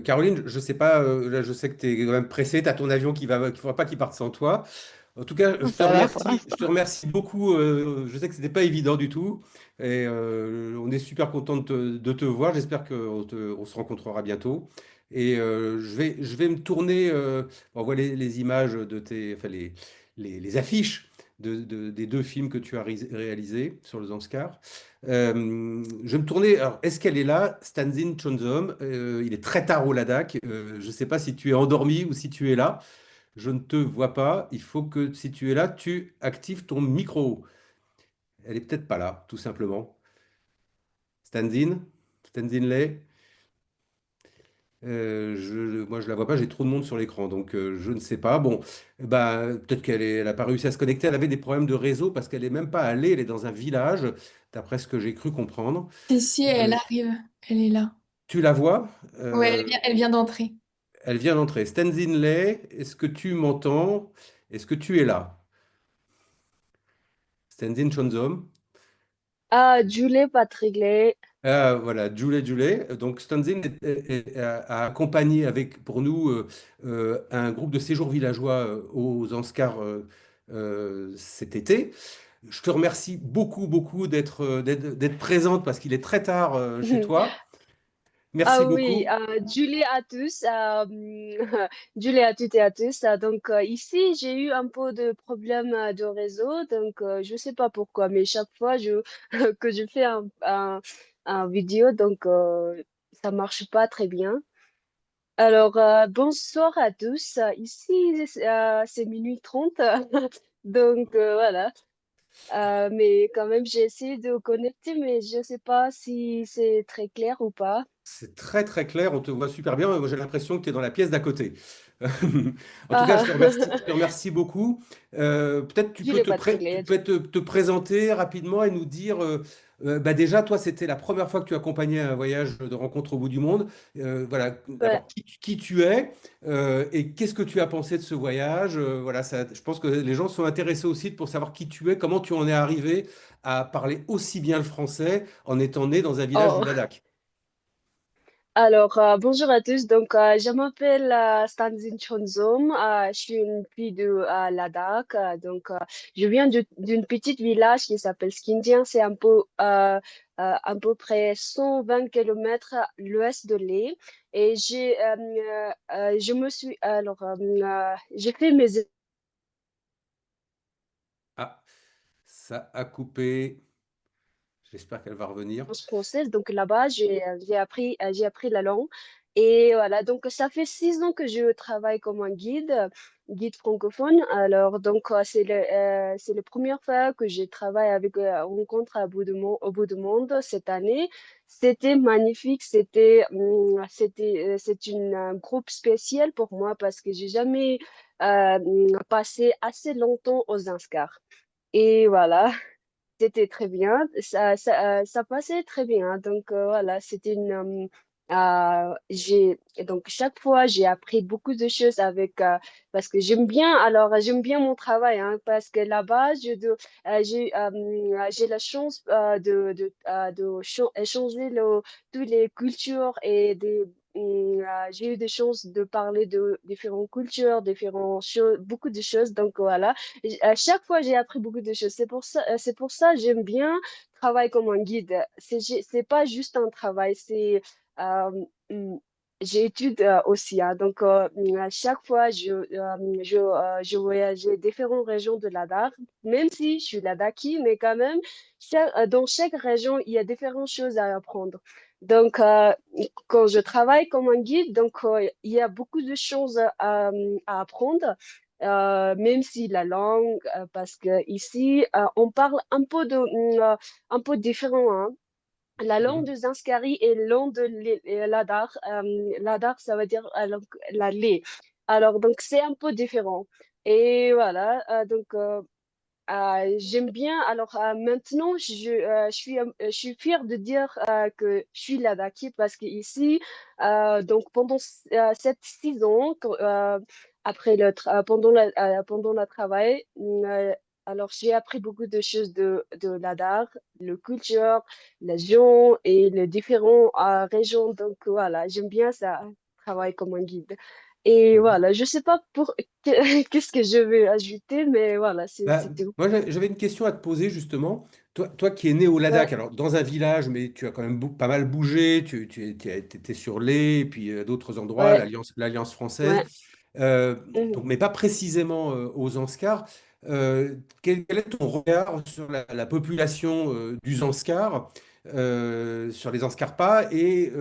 Caroline, je sais pas, là, je sais que tu es quand même pressée, tu as ton avion qu'il ne faudra pas qu'il parte sans toi. En tout cas, Ça va pour je l'instant. te remercie beaucoup. Je sais que c'était pas évident du tout. Et on est super content de te voir. J'espère on se rencontrera bientôt. Et je vais me tourner. On voit les images de enfin, les affiches des deux films que tu as réalisés sur les Oscars. Je vais me tourner. Alors, est-ce qu'elle est là? Stanzin Chonzom. Il est très tard au Ladakh. Je ne sais pas si tu es endormi ou si tu es là. Je ne te vois pas. Il faut que, si tu es là, tu actives ton micro. Elle est peut-être pas là, tout simplement. Stanzin? Stanzin Lei? Moi, je la vois pas. J'ai trop de monde sur l'écran, donc je ne sais pas. Bon, bah, peut-être elle a pas réussi à se connecter. Elle avait des problèmes de réseau parce qu'elle est même pas allée. Elle est dans un village, d'après ce que j'ai cru comprendre. Si, si, elle Euh, arrive. Elle est là. Tu la vois? Ouais, elle vient d'entrer. Elle vient d'entrer. Stanzin Lei, est-ce que tu m'entends? Est-ce que tu es là? Stanzin Chonzom? Ah, Julie Patrick. Ah, voilà, Julie. Donc, Stanzin a accompagné avec, pour nous un groupe de séjours villageois aux Anscars cet été. Je te remercie beaucoup, beaucoup d'être présente parce qu'il est très tard chez toi. Ah Merci oui, beaucoup. Julie à tous, Julie à toutes et à tous. Donc ici, j'ai eu un peu de problème de réseau, donc je sais pas pourquoi, mais chaque fois que je fais un vidéo, donc ça marche pas très bien. Alors bonsoir à tous. Ici, c'est minuit 30, donc voilà. Mais quand même, j'ai essayé de connecter, mais je sais pas si c'est très clair ou pas. C'est très très clair, on te voit super bien. Moi, j'ai l'impression que tu es dans la pièce d'à côté. En tout cas, Ah, je te remercie beaucoup. Peut-être je l'ai pas très tu clair. peux te présenter rapidement et nous dire, bah déjà, toi, c'était la première fois que tu accompagnais un voyage de rencontre au bout du monde. Voilà, Ouais. d'abord, qui tu es et qu'est-ce que tu as pensé de ce voyage. Voilà, ça, je pense que les gens sont intéressés aussi pour savoir qui tu es, comment tu en es arrivé à parler aussi bien le français en étant né dans un village du Oh. Ladakh. Alors, bonjour à tous. Donc, je m'appelle Stanzin Chonzom. Je suis une fille de Ladakh. Donc, je viens d'une petite village qui s'appelle Skindian. C'est à peu près 120 kilomètres à l'ouest de Leh. Et je me suis, alors, j'ai fait mes Ah, ça a coupé. J'espère qu'elle va revenir. française. Donc là-bas, j'ai appris la langue. Et voilà, donc ça fait 6 ans que je travaille comme un guide francophone. Alors, donc, c'est la première fois que je travaille avec rencontre au bout du monde cette année. C'était magnifique. C'est une un groupe spécial pour moi parce que j'ai jamais passé assez longtemps aux Inscars. Et voilà. C'était très bien, ça passait très bien. Donc voilà, donc chaque fois j'ai appris beaucoup de choses parce que j'aime bien mon travail, hein, parce que là-bas j'ai la chance échanger toutes les cultures j'ai eu des chances de parler de différentes cultures, différentes choses, beaucoup de choses. Donc voilà. À chaque fois, j'ai appris beaucoup de choses. C'est pour ça j'aime bien travailler comme un guide. C'est pas juste un travail, euh, mm, j'étude aussi, hein. Donc, à chaque fois, je voyageais différentes régions de Ladakh, même si je suis Ladakhi, mais quand même, dans chaque région, il y a différentes choses à apprendre. Donc, quand je travaille comme un guide, donc, il y a beaucoup de choses à apprendre, même si la langue, parce que ici, on parle un peu différent, hein. La langue Mhm. de Zanskari et la langue de Ladar. Ladar, ça veut dire la lait. Alors, donc, c'est un peu différent. Et voilà, j'aime bien. Alors, maintenant, je suis fière de dire que je suis Ladaki parce qu'ici, donc, pendant 7 6 ans, après pendant le travail, alors, j'ai appris beaucoup de choses de Ladakh, le culture, la gens et les différentes régions. Donc, voilà, j'aime bien ça, travailler comme un guide. Et Mhm. voilà, je sais pas pour qu'est-ce que je vais ajouter, mais voilà, Bah, c'est tout. moi, j'avais une question à te poser justement. Toi qui es né au Ouais, Ladakh, alors dans un village, mais tu as quand même pas mal bougé, tu étais sur l'Est, et puis d'autres endroits, ouais, l'Alliance française. ouais. Euh, Mhm, donc, mais pas précisément aux Zanskar. Quel est ton regard sur la population du Zanskar, sur les Zanskarpas et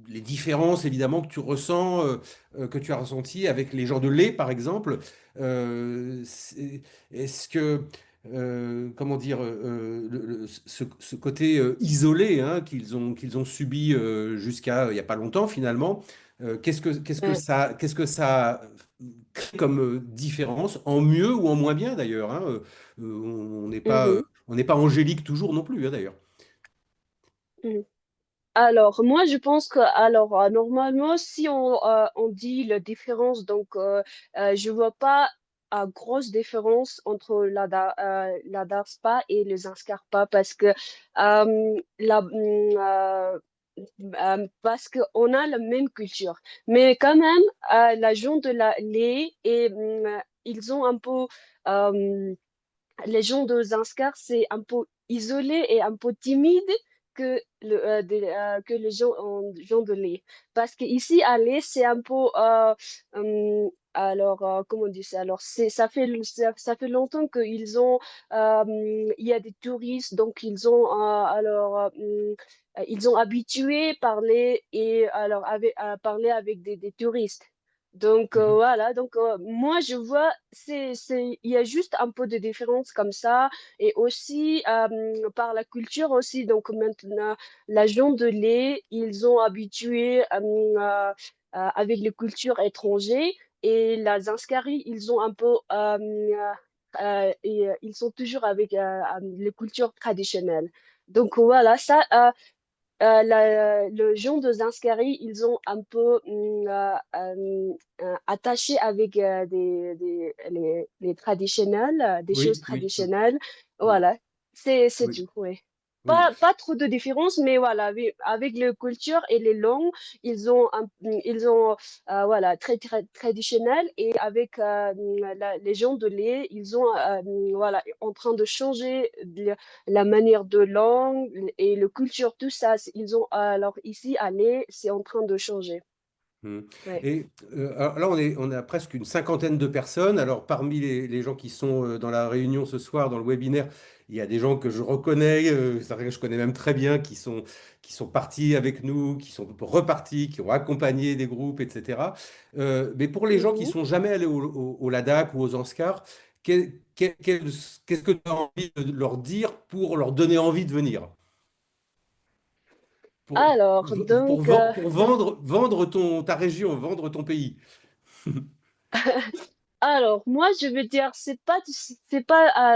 les différences évidemment que tu ressens, que tu as ressenties avec les gens de Lé, par exemple. Est-ce que, comment dire, ce côté isolé hein, qu'ils ont subi jusqu'à il n'y a pas longtemps finalement, ouais, qu'est-ce que ça crée comme différence, en mieux ou en moins bien d'ailleurs, hein, mhm, on n'est pas angélique toujours non plus, hein, d'ailleurs. mhm. Alors, moi, je pense que, alors, normalement, si on dit la différence, donc, je vois pas grosse différence entre la DARSPA et les Inscarpa parce que, parce qu'on a la même culture. Mais quand même, la gens de la lait et ils ont un peu, euh, les gens de Zanskar, c'est un peu isolé et un peu timide que les gens de Lé. Parce qu'ici, à Lé, c'est un peu... alors, comment on dit ça? Alors, ça fait longtemps il y a des touristes, donc ils ont habitué parler et alors à parler avec des touristes. Donc Mhm. voilà, donc moi je vois, il y a juste un peu de différence comme ça, et aussi par la culture aussi. Donc maintenant, la gens de lait, ils ont habitué avec les cultures étrangères, et la Zanskari, ils ont un peu, ils sont toujours avec les cultures traditionnelles. Donc voilà, ça. Le genre de Zanskari, ils ont un peu attaché avec les traditionnels, des choses Oui, oui, traditionnelles. oui, Voilà, c'est oui, tout, oui. oui. Pas trop de différence, mais voilà, avec les cultures et les langues, ils ont voilà, très traditionnel, et avec les gens de lait, ils ont, voilà, en train de changer la manière de langue et le culture, tout ça, ils ont, alors ici, à Lé, c'est en train de changer. Hmm. Ouais. Et alors là, on a presque une cinquantaine de personnes. Alors, parmi les gens qui sont dans la réunion ce soir, dans le webinaire, il y a des gens que je reconnais, c'est-à-dire que je connais même très bien, qui sont partis avec nous, qui sont repartis, qui ont accompagné des groupes, etc. Mais pour les gens qui Mhm. sont jamais allés au Ladakh ou aux Zanskar, qu'est-ce que tu as envie de leur dire pour leur donner envie de venir? Pour, Alors, donc, pour vendre ta région, vendre ton pays. moi, je veux dire, c'est pas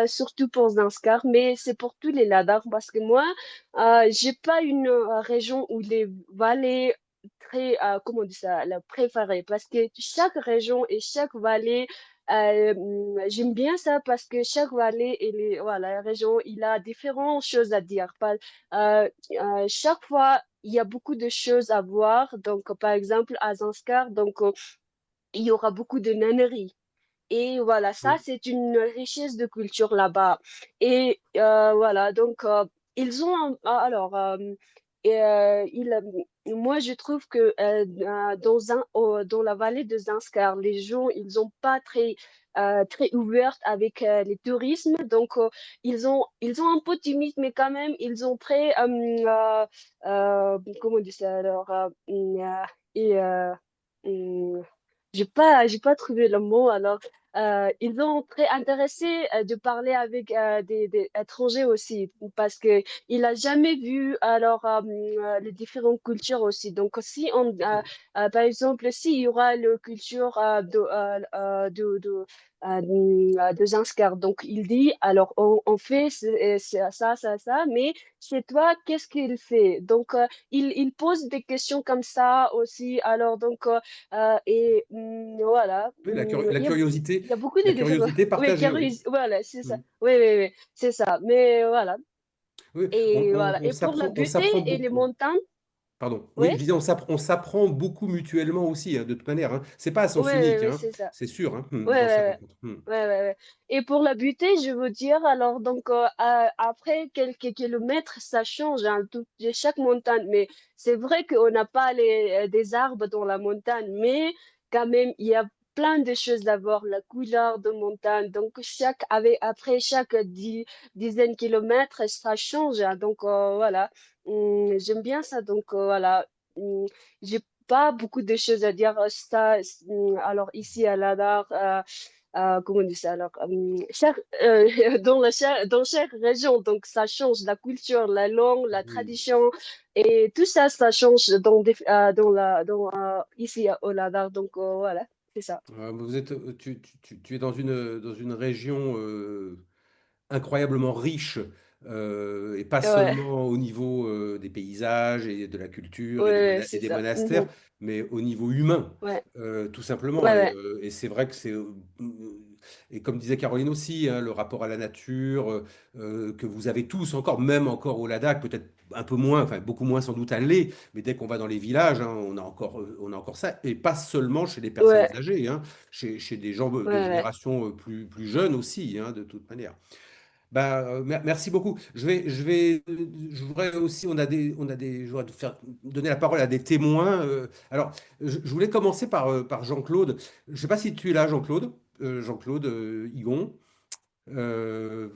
surtout pour Zanskar, mais c'est pour tous les Ladakh, parce que moi, j'ai pas une région où les vallées comment on dit ça, la préférée, parce que chaque région et chaque vallée, j'aime bien ça parce que chaque vallée et voilà, la région, il a différentes choses à dire. Chaque fois, il y a beaucoup de choses à voir. Donc, par exemple, à Zanskar, donc, il y aura beaucoup de nanneries. Et voilà, ça, Oui. c'est une richesse de culture là-bas. Et voilà, donc, ils ont, alors, moi, je trouve que dans la vallée de Zanskar, les gens, ils ont pas très ouverts avec les tourismes. Donc, ils ont un peu timide, mais quand même, ils ont très, comment on dit ça alors, et, j'ai pas trouvé le mot. Alors, ils ont très intéressé de parler avec des étrangers aussi, parce que il a jamais vu alors les différentes cultures aussi. Donc si par exemple, s'il y aura la culture de Zanskar, donc il dit alors on fait ça, mais chez toi, qu'est-ce qu'il fait? Donc il pose des questions comme ça aussi. Alors donc voilà. Oui, Il y a il y a beaucoup la de différents. curiosité Oui, partagée, oui. voilà, c'est ça. Mm. Oui, oui, oui, c'est ça. Mais voilà. Oui, Et voilà. Et pour la on beauté s'apprend et les beaucoup. montagnes, Pardon. Oui, oui, je disais, on s'apprend beaucoup mutuellement aussi, hein, de toute manière. Hein. C'est pas à oui, sens oui, unique, oui, hein, c'est ça. c'est sûr, hein, Ouais, dans ces ouais, rencontres. Mm. ouais, ouais, ouais. Et pour la beauté, je veux dire, alors, donc, après quelques kilomètres, ça change, hein, chaque montagne. Mais c'est vrai qu'on n'a pas des arbres dans la montagne, mais quand même, il y a plein de choses d'abord, la couleur de montagne. Donc, après chaque dizaine de kilomètres, ça change, hein. Donc, voilà. J'aime bien ça. Donc, voilà. J'ai pas beaucoup de choses à dire. Alors, ici à Ladakh, comment on dit ça alors, dans chaque région, donc ça change la culture, la langue, la Oui. tradition, et tout ça, ça change ici au Ladakh. Donc voilà, c'est ça. Tu es dans une région incroyablement riche, et pas Ouais, seulement au niveau des paysages et de la culture ouais, ouais, et c'est des ça. monastères, Mhm. mais au niveau humain, Ouais, tout simplement. ouais, ouais, Et c'est vrai que et comme disait Caroline aussi, hein, le rapport à la nature que vous avez tous encore, même encore au Ladakh, peut-être un peu moins, enfin beaucoup moins sans doute à l'est, mais dès qu'on va dans les villages, hein, on a encore ça, et pas seulement chez les personnes ouais, âgées, hein, chez des gens de ouais, ouais. génération plus jeunes aussi, hein, de toute manière. Bah, merci beaucoup. Je voudrais aussi, je voudrais donner la parole à des témoins. Alors, je voulais commencer par Jean-Claude. Je ne sais pas si tu es là, Jean-Claude. Jean-Claude Higon. Euh,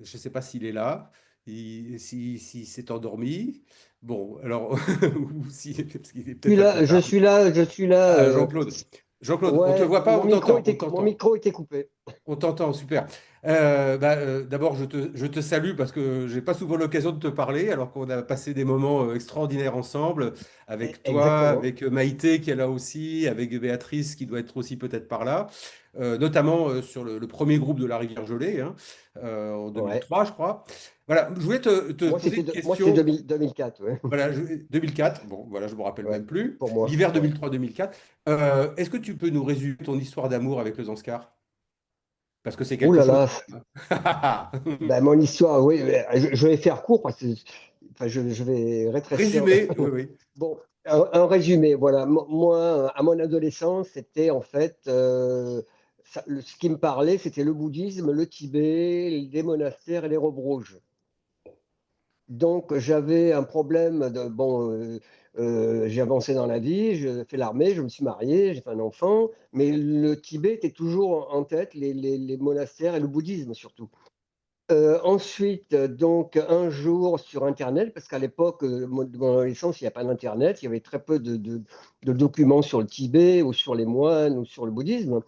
je ne sais pas s'il est là, si s'est endormi. Bon, alors, ou si, parce qu'il est Je suis peut-être un peu là, je tard. suis là, je suis là. Ah, Jean-Claude. Jean-Claude, on te Ouais, voit pas, on t'entend, on mon t'entend. micro était coupé. On t'entend, super. D'abord, je te salue parce que j'ai pas souvent l'occasion de te parler, alors qu'on a passé des moments extraordinaires ensemble, avec toi, Exactement. avec Maïté qui est là aussi, avec Béatrice qui doit être aussi peut-être par là, notamment sur le premier groupe de la Rivière Gelée, hein, en Ouais. 2003, je crois. Voilà, je voulais te poser une Moi, c'était question. 2004, ouais. Voilà, 2004, bon, voilà, je me rappelle Ouais, même plus, pour moi. l'hiver Ouais. 2003-2004. Est-ce que tu peux nous résumer ton histoire d'amour avec le Zanskar? Parce que c'est Ouh quelque là chose. là, ben, mon histoire, oui, je vais faire court parce que enfin, je vais rétrécir. Résumé, oui, oui. Bon, un résumé, voilà. Moi, à mon adolescence, c'était en fait, ce qui me parlait, c'était le bouddhisme, le Tibet, les monastères et les robes rouges. Donc, j'avais un problème de, bon, j'ai avancé dans la vie, j'ai fait l'armée, je me suis marié, j'ai fait un enfant, mais le Tibet était toujours en tête, les monastères et le bouddhisme surtout. Ensuite, donc, un jour sur Internet, parce qu'à l'époque de mon adolescence, il n'y a pas d'Internet, il y avait très peu de documents sur le Tibet ou sur les moines ou sur le bouddhisme.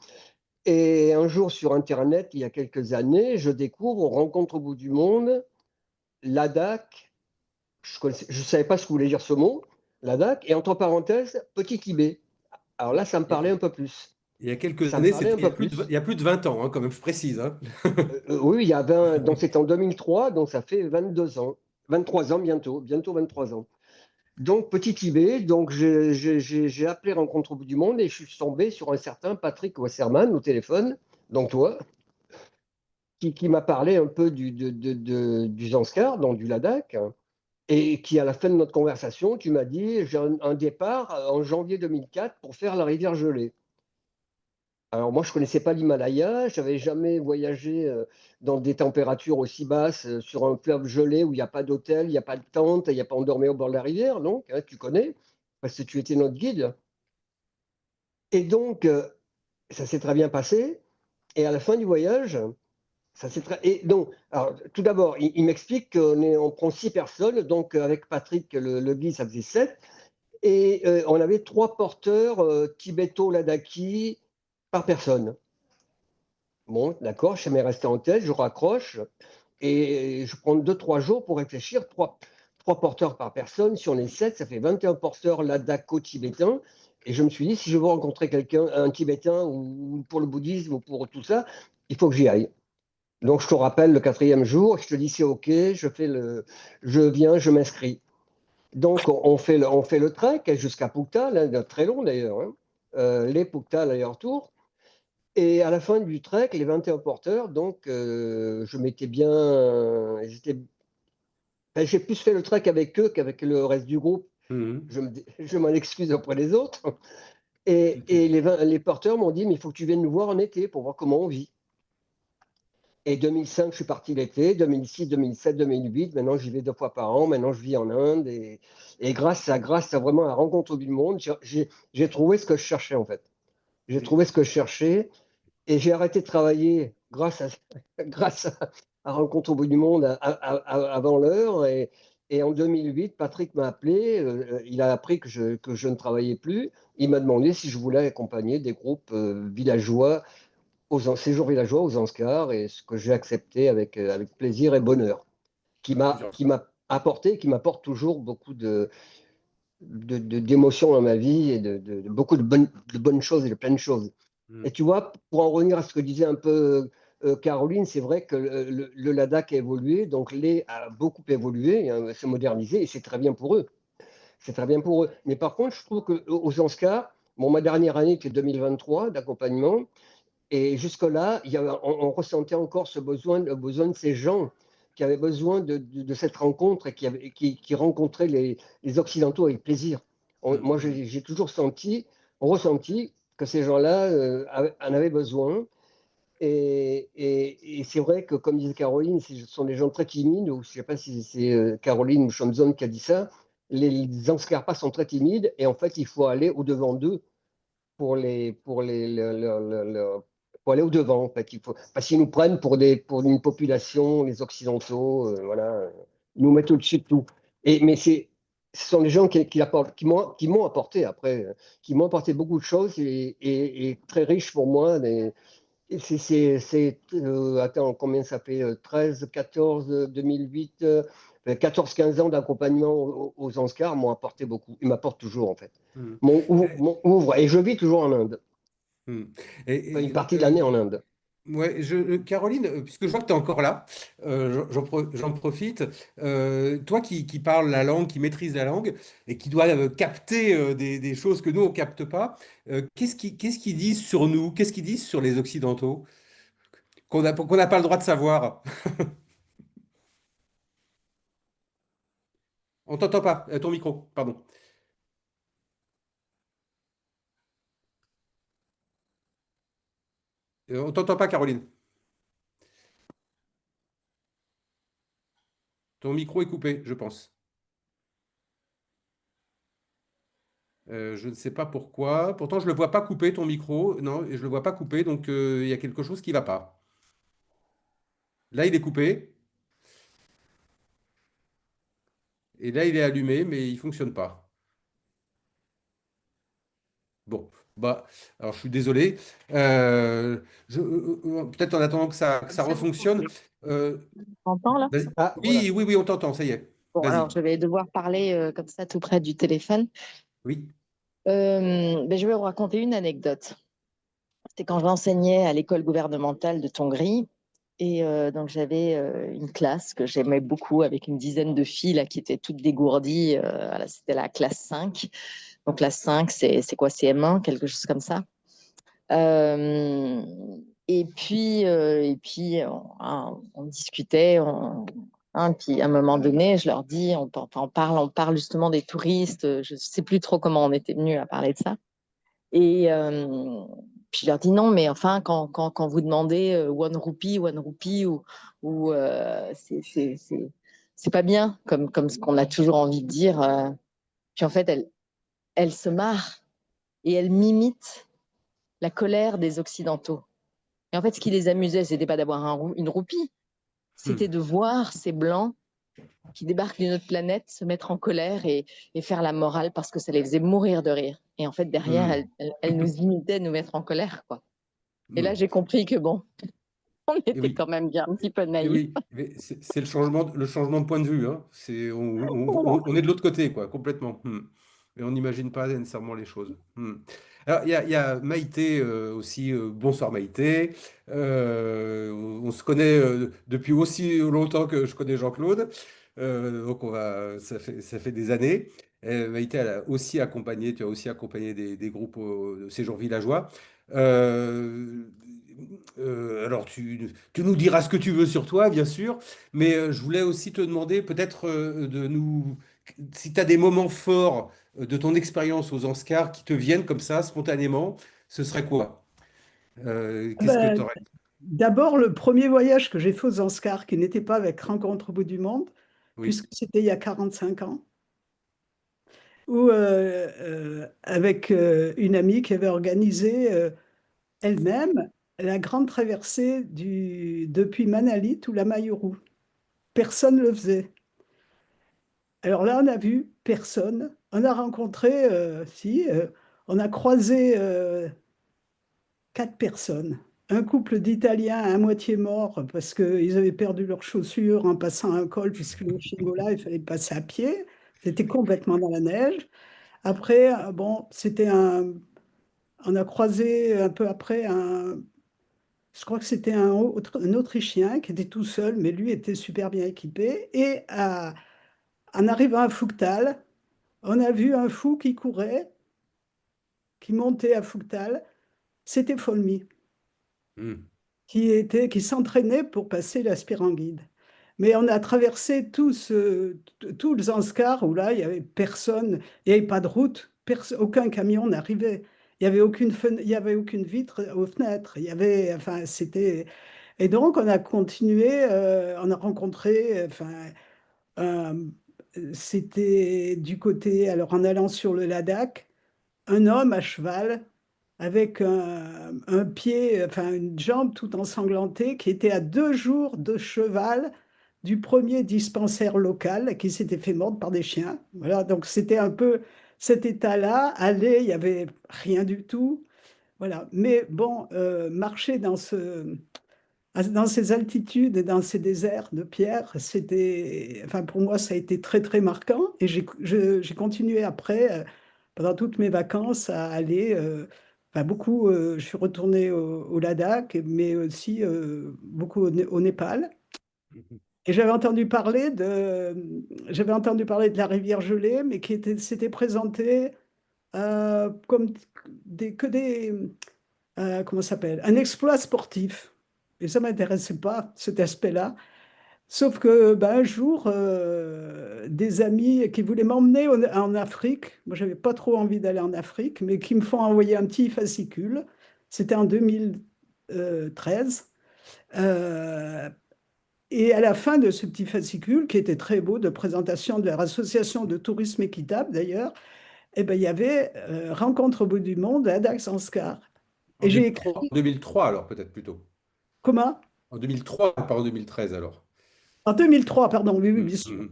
Et un jour sur Internet, il y a quelques années, je découvre, on rencontre au bout du monde, Ladakh. Je ne savais pas ce que voulait dire ce mot, Ladakh, et entre parenthèses, Petit Tibet. Alors là, ça me parlait un peu plus. Il y a quelques Ça me années, parlait un peu il plus. y a plus de 20 ans, hein, quand même, je précise. Hein. Oui, il y a 20, donc c'était en 2003, donc ça fait 22 ans, 23 ans bientôt 23 ans. Donc Petit Tibet, donc j'ai appelé Rencontre au bout du monde et je suis tombé sur un certain Patrick Wasserman au téléphone, donc toi, qui m'a parlé un peu du Zanskar, donc du Ladakh. Et qui, à la fin de notre conversation, tu m'as dit, j'ai un départ en janvier 2004 pour faire la rivière gelée. Alors moi, je ne connaissais pas l'Himalaya, j'avais jamais voyagé dans des températures aussi basses, sur un fleuve gelé où il n'y a pas d'hôtel, il n'y a pas de tente, il n'y a pas on dormait au bord de la rivière, donc hein, tu connais, parce que tu étais notre guide. Et donc, ça s'est très bien passé. Et à la fin du voyage, ça s'est très... Et donc, alors, tout d'abord, il m'explique on prend 6 personnes, donc avec Patrick, le guide, ça faisait 7. Et on avait 3 porteurs tibéto-ladakhi par personne. Bon, d'accord, ça m'est resté en tête, je raccroche et je prends 2, 3 jours pour réfléchir. Trois porteurs par personne, si on est 7, ça fait 21 porteurs ladakho-tibétains. Et je me suis dit, si je veux rencontrer quelqu'un, un Tibétain ou pour le bouddhisme ou pour tout ça, il faut que j'y aille. Donc je te rappelle le 4e jour, je te dis c'est OK, je viens, je m'inscris. Donc on fait le trek jusqu'à Pukta, là, très long d'ailleurs, hein. Les Pukta aller-retour. Et à la fin du trek, les 21 porteurs, donc je m'étais bien. J'ai plus fait le trek avec eux qu'avec le reste du groupe. Mhm. Je m'en excuse auprès des autres. Et les porteurs m'ont dit, mais il faut que tu viennes nous voir en été pour voir comment on vit. Et 2005, je suis parti l'été, 2006, 2007, 2008. Maintenant, j'y vais 2 fois par an. Maintenant, je vis en Inde. Et grâce à vraiment la rencontre au bout du monde, j'ai trouvé ce que je cherchais en fait. J'ai trouvé ce que je cherchais. Et j'ai arrêté de travailler grâce à Rencontre au bout du monde avant l'heure. Et en 2008, Patrick m'a appelé. Il a appris que je ne travaillais plus. Il m'a demandé si je voulais accompagner des groupes villageois, séjours villageois aux Anscars, et ce que j'ai accepté avec plaisir et bonheur, Plusieurs qui fois. m'a apporté, qui m'apporte toujours beaucoup d'émotions dans ma vie et beaucoup de bonnes choses et de pleines choses. Et Mhm. tu vois, pour en revenir à ce que disait un peu Caroline, c'est vrai que le Ladakh a évolué, donc l'E a beaucoup évolué, hein, s'est modernisé, et c'est très bien pour eux. C'est très bien pour eux. Mais par contre, je trouve qu'aux Zanskar, bon, ma dernière année était 2023 d'accompagnement, et jusque-là, on ressentait encore le besoin de ces gens qui avaient besoin de cette rencontre et qui rencontraient les Occidentaux avec plaisir. Moi, Mhm. j'ai toujours ressenti que ces gens-là en avaient besoin. Et c'est vrai que, comme disait Caroline, ce sont des gens très timides, ou je ne sais pas si c'est Caroline ou Shanzon qui a dit ça, les Anscarpas sont très timides, et en fait, il faut aller au-devant d'eux pour aller au-devant, en fait. Parce qu'ils nous prennent pour une population, les Occidentaux, voilà, ils nous mettent au-dessus de tout. Mais ce sont des gens qui m'ont apporté après, qui m'ont apporté beaucoup de choses et très riches pour moi. Attends, combien ça fait? 13, 14, 2008, 14, 15 ans d'accompagnement aux Anscars m'ont apporté beaucoup. Ils m'apportent toujours, en fait. Mhm. Mon ouvre. Et je vis toujours en Inde. Mhm. Enfin, une Et, partie de l'année en Inde. ouais, Caroline, puisque je vois que tu es encore là, j'en profite. Toi qui parles la langue, qui maîtrise la langue et qui doit capter des choses que nous, on capte pas, qu'est-ce qu'ils disent sur nous? Qu'est-ce qu'ils disent sur les Occidentaux qu'on n'a pas le droit de savoir? On t'entend pas, ton micro, pardon. On t'entend pas, Caroline. Ton micro est coupé, je pense. Je ne sais pas pourquoi. Pourtant, je ne le vois pas couper, ton micro. Non, je ne le vois pas couper, donc il y a quelque chose qui ne va pas. Là, il est coupé, et là, il est allumé, mais il ne fonctionne pas. Bon, bah, alors je suis désolé. Peut-être en attendant que ça refonctionne. euh, T'entends là? vas-y. Ah, voilà. Oui, oui, oui, on t'entend, ça y est. Bon, alors Vas-y. je vais devoir parler comme ça tout près du téléphone. Oui. Je vais vous raconter une anecdote. C'était quand j'enseignais à l'école gouvernementale de Tongri. Et donc j'avais une classe que j'aimais beaucoup avec une dizaine de filles là, qui étaient toutes dégourdies. Voilà, c'était la classe 5. Donc classe 5, c'est quoi? C'est M1, quelque chose comme ça. Euh, on discutait. Puis à un moment donné, je leur dis, on parle justement des touristes. Je ne sais plus trop comment on était venu à parler de ça. Et Puis je leur dis non, mais enfin, quand vous demandez one rupee, c'est pas bien, comme ce qu'on a toujours envie de dire. Puis en fait, elle se marre et elle m'imite la colère des Occidentaux. Et en fait, ce qui les amusait, c'était pas d'avoir une roupie, c'était de voir ces Blancs qui débarquent d'une autre planète se mettre en colère et faire la morale parce que ça les faisait mourir de rire. Et en fait, derrière, elle nous imitait nous mettre en colère, quoi. Et là, j'ai compris que bon, on Et était oui, quand même bien un petit peu et naïfs. oui, mais c'est le changement de point de vue, hein. On est de l'autre côté, quoi, complètement. Et on n'imagine pas nécessairement les choses. Alors, il y a Maïté aussi. Bonsoir Maïté. On se connaît depuis aussi longtemps que je connais Jean-Claude. Donc, ça fait des années. Maïté, elle a aussi accompagné, tu as aussi accompagné des groupes de séjours villageois. Euh, alors, tu nous diras ce que tu veux sur toi, bien sûr, mais je voulais aussi te demander peut-être si tu as des moments forts de ton expérience aux Anscars qui te viennent comme ça, spontanément, ce serait quoi? Ah Qu'est-ce que tu ben, aurais? d'abord, le premier voyage que j'ai fait aux Anscars, qui n'était pas avec Rencontre au bout du monde, Oui. puisque c'était il y a 45 ans, où avec une amie qui avait organisé elle-même la grande traversée depuis Manali tout la Mayuru. Personne ne le faisait. Alors là, on a vu personne. On a rencontré, on a croisé 4 personnes. Un couple d'Italiens à moitié morts parce qu'ils avaient perdu leurs chaussures en passant un col, puisque le Chingola, il fallait passer à pied. C'était complètement dans la neige. Après, bon, on a croisé un peu après je crois que c'était un Autrichien qui était tout seul, mais lui était super bien équipé. Et en arrivant à Fouquetal, on a vu un fou qui courait, qui montait à Fouquetal. C'était Folmy, Hmm. qui s'entraînait pour passer l'aspirant guide. Mais on a traversé tout le Zanskar où là, il n'y avait personne, il n'y avait pas de route, aucun camion n'arrivait. Il y avait aucune vitre aux fenêtres. Enfin, c'était. Et donc, on a continué, on a rencontré, enfin, euh, c'était du côté, alors en allant sur le Ladakh, un homme à cheval avec un pied, enfin une jambe tout ensanglantée, qui était à 2 jours de cheval du premier dispensaire local qui s'était fait mordre par des chiens. Voilà, donc c'était un peu cet état-là. Aller, il n'y avait rien du tout. Voilà. Mais bon, marcher dans ces altitudes et dans ces déserts de pierre, enfin pour moi, ça a été très très marquant. Et j'ai continué après, pendant toutes mes vacances, à aller, enfin beaucoup. Je suis retourné au Ladakh, mais aussi beaucoup au Népal. Et j'avais entendu parler de la rivière gelée, mais s'était présentée comme comment ça s'appelle? Un exploit sportif. Et ça ne m'intéressait pas, cet aspect-là. Sauf que ben, un jour, des amis qui voulaient m'emmener en Afrique, moi j'avais pas trop envie d'aller en Afrique, mais qui me font envoyer un petit fascicule. C'était en 2013. Euh, et à la fin de ce petit fascicule, qui était très beau, de présentation de leur association de tourisme équitable d'ailleurs, eh ben, il y avait Rencontre au bout du monde à Dax-Anscar. En Et j'ai 2003, écrit, 2003 alors peut-être plutôt. comment? En 2003, pas en 2013 alors. En 2003, pardon, oui, oui, Hmm, bien sûr. hmm,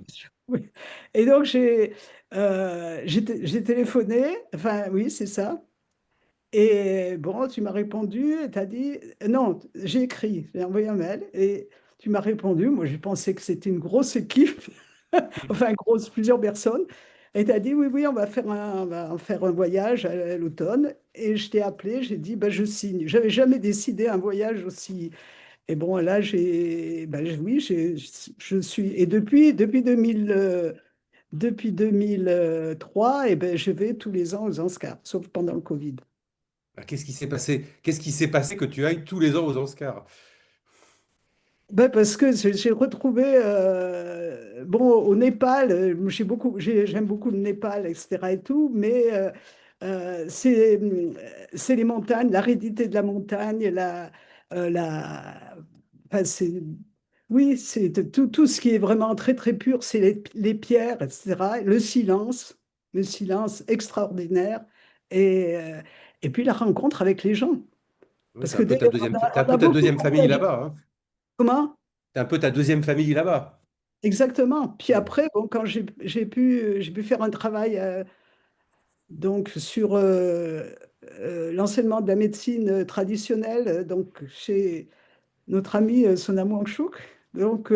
Oui. Et donc, j'ai téléphoné, enfin, oui, c'est ça. Et bon, tu m'as répondu et tu as dit, non, j'ai écrit, j'ai envoyé un mail et tu m'as répondu. Moi, j'ai pensé que c'était une grosse équipe, enfin, grosse, plusieurs personnes. Et tu as dit, oui, oui, on va faire un voyage à l'automne. Et je t'ai appelé, j'ai dit, bah, je signe. J'avais jamais décidé un voyage aussi. Et bon, là, oui, je suis. Et depuis 2003, et ben, je vais tous les ans aux Oscars, sauf pendant le Covid. Ah, qu'est-ce qui s'est passé? Qu'est-ce qui s'est passé que tu ailles tous les ans aux Oscars? Ben, parce que j'ai retrouvé, bon, au Népal, j'aime beaucoup le Népal, etc. et tout, mais c'est les montagnes, l'aridité de la montagne, enfin, oui, c'est tout ce qui est vraiment très très pur, c'est les pierres, etc. Le silence extraordinaire, et, euh, et puis la rencontre avec les gens. Oui, Parce que t'es un on peu a ta beaucoup deuxième famille partagé. là-bas, hein. Comment? T'es un peu ta deuxième famille là-bas. Exactement. Puis Hmm. après, bon, quand j'ai pu faire un travail donc sur l'enseignement de la médecine traditionnelle, donc chez notre ami Sonam Wangchuk. Donc,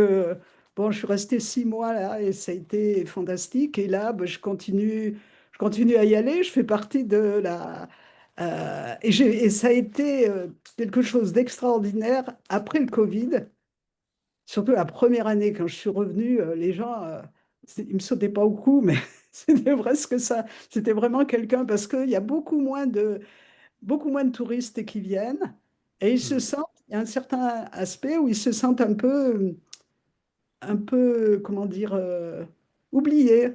bon, je suis restée 6 mois là et ça a été fantastique. Et là, ben, je continue à y aller. Je fais partie de et ça a été quelque chose d'extraordinaire après le Covid. Surtout la première année, quand je suis revenue, les gens, ils me sautaient pas au cou, mais c'était presque ça. C'était vraiment quelqu'un parce qu'il y a beaucoup moins de touristes qui viennent et ils se Hmm. sentent, il y a un certain aspect où ils se sentent un peu, comment dire, oubliés.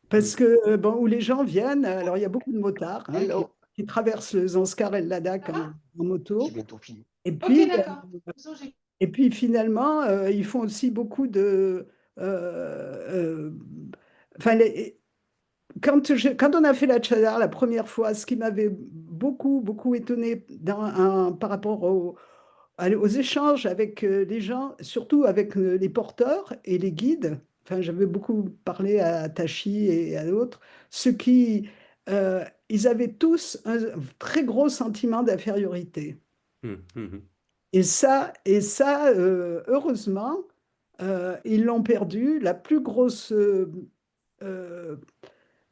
Hmm. Parce que, bon, où les gens viennent, alors il y a beaucoup de motards hein, Hello, qui traversent le Zanskar et le Ladakh en j'ai moto. bientôt fini. Et puis, et puis finalement, ils font aussi beaucoup de... euh, euh, enfin, quand on a fait la Tchadar la première fois, ce qui m'avait beaucoup étonné par rapport aux échanges avec les gens, surtout avec les porteurs et les guides, enfin, j'avais beaucoup parlé à Tachi et à d'autres, ceux qui, ils avaient tous un très gros sentiment d'infériorité. Hmm. Hmm. Heureusement, ils l'ont perdu. Euh,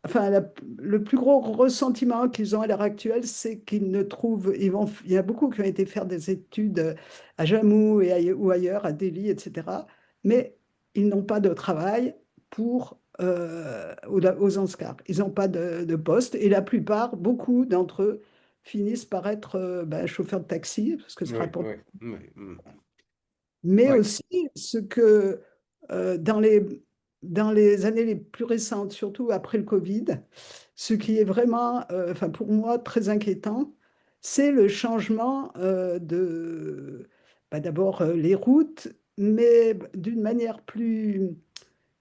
enfin, le plus gros ressentiment qu'ils ont à l'heure actuelle, c'est qu'ils ne trouvent, il y en a beaucoup qui ont été faire des études à Jammu ou ailleurs, à Delhi, etc. Mais ils n'ont pas de travail aux Zanskar. Ils n'ont pas de poste et la plupart, beaucoup d'entre eux, finissent par être ben, chauffeurs de taxi, parce que ça Oui, rapporte. oui, oui. Hmm. Mais Ouais. aussi ce que dans dans les années les plus récentes, surtout après le Covid, ce qui est vraiment, enfin pour moi, très inquiétant, c'est le changement bah, d'abord les routes, mais d'une manière plus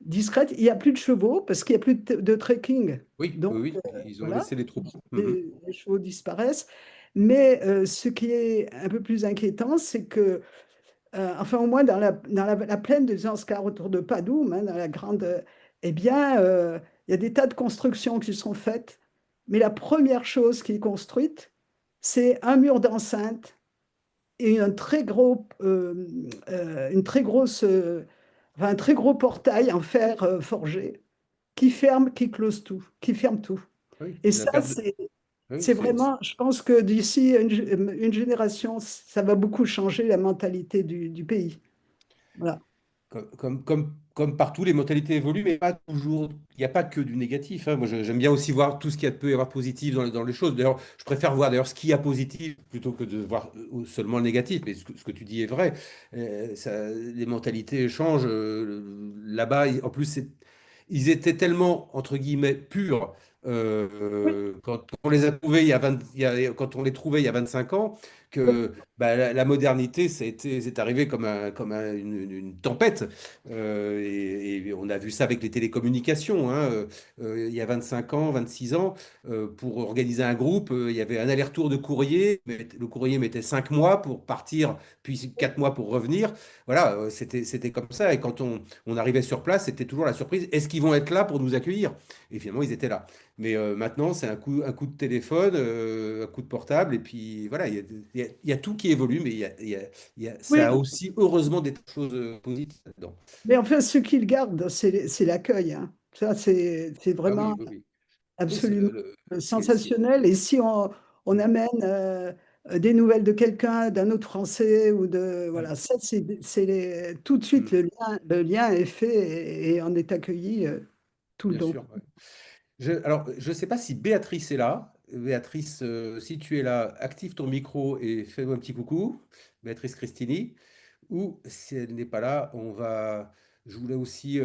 discrète. Il n'y a plus de chevaux parce qu'il n'y a plus de trekking. Oui, Donc oui, oui. Ils ont voilà, laissé les troupes. Mhm. les chevaux disparaissent. Mais ce qui est un peu plus inquiétant, c'est que enfin au moins la plaine de Zanskar autour de Padoue, hein, dans la grande, eh bien, il y a des tas de constructions qui sont faites, mais la première chose qui est construite, c'est un mur d'enceinte et une très grosse, enfin, un très gros portail en fer forgé qui ferme, qui close tout, qui ferme tout. Oui, Et la ça, perte de... Oui, c'est vraiment, je pense que d'ici une génération, ça va beaucoup changer la mentalité du pays. Voilà. comme partout, les mentalités évoluent, mais pas toujours. Il n'y a pas que du négatif, hein. Moi, j'aime bien aussi voir tout ce qu'il y a peut y avoir de positif dans les choses. D'ailleurs, je préfère voir d'ailleurs ce qu'il y a positif plutôt que de voir seulement le négatif. Mais ce que tu dis est vrai. Les mentalités changent. Là-bas, en plus, ils étaient tellement, entre guillemets, purs. Oui, Quand on les a trouvés quand on les trouvait il y a 25 ans, que bah, la modernité, c'est arrivé comme une tempête. Et on a vu ça avec les télécommunications, hein. Il y a 25 ans, 26 ans, pour organiser un groupe, il y avait un aller-retour de courrier. Mais le courrier mettait 5 mois pour partir, puis 4 mois pour revenir. Voilà, c'était comme ça. Et quand on arrivait sur place, c'était toujours la surprise. Est-ce qu'ils vont être là pour nous accueillir? Et finalement, ils étaient là. Mais maintenant, c'est un coup de téléphone, un coup de portable, et puis voilà, il y a tout qui évolue, mais ça a oui, aussi heureusement des choses positives là-dedans. mais enfin, ce qu'ils gardent, c'est l'accueil, hein. Ça, c'est Ah oui, vraiment oui, oui. Oui, absolument ce qui est- sensationnel. Et si on Mm, amène des nouvelles de quelqu'un, d'un autre Français, ou de... mm, Voilà, ça, tout de suite, mm, le lien est fait et on est accueilli tout le bien long. sûr. Ouais. Alors, je ne sais pas si Béatrice est là. Béatrice, si tu es là, active ton micro et fais-moi un petit coucou. Béatrice Christini. Ou si elle n'est pas là, on va. Je voulais aussi.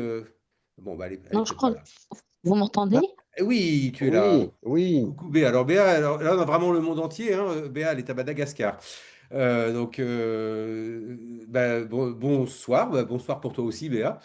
Bon, bah, elle est Non, je peut-être pas crois. là. Vous m'entendez? Oui, tu es là. Oui, oui. Coucou Béa. Alors Béa, alors, là on a vraiment le monde entier, hein. Béa, elle est à Madagascar. Donc, bonsoir. Bonsoir pour toi aussi, Béa.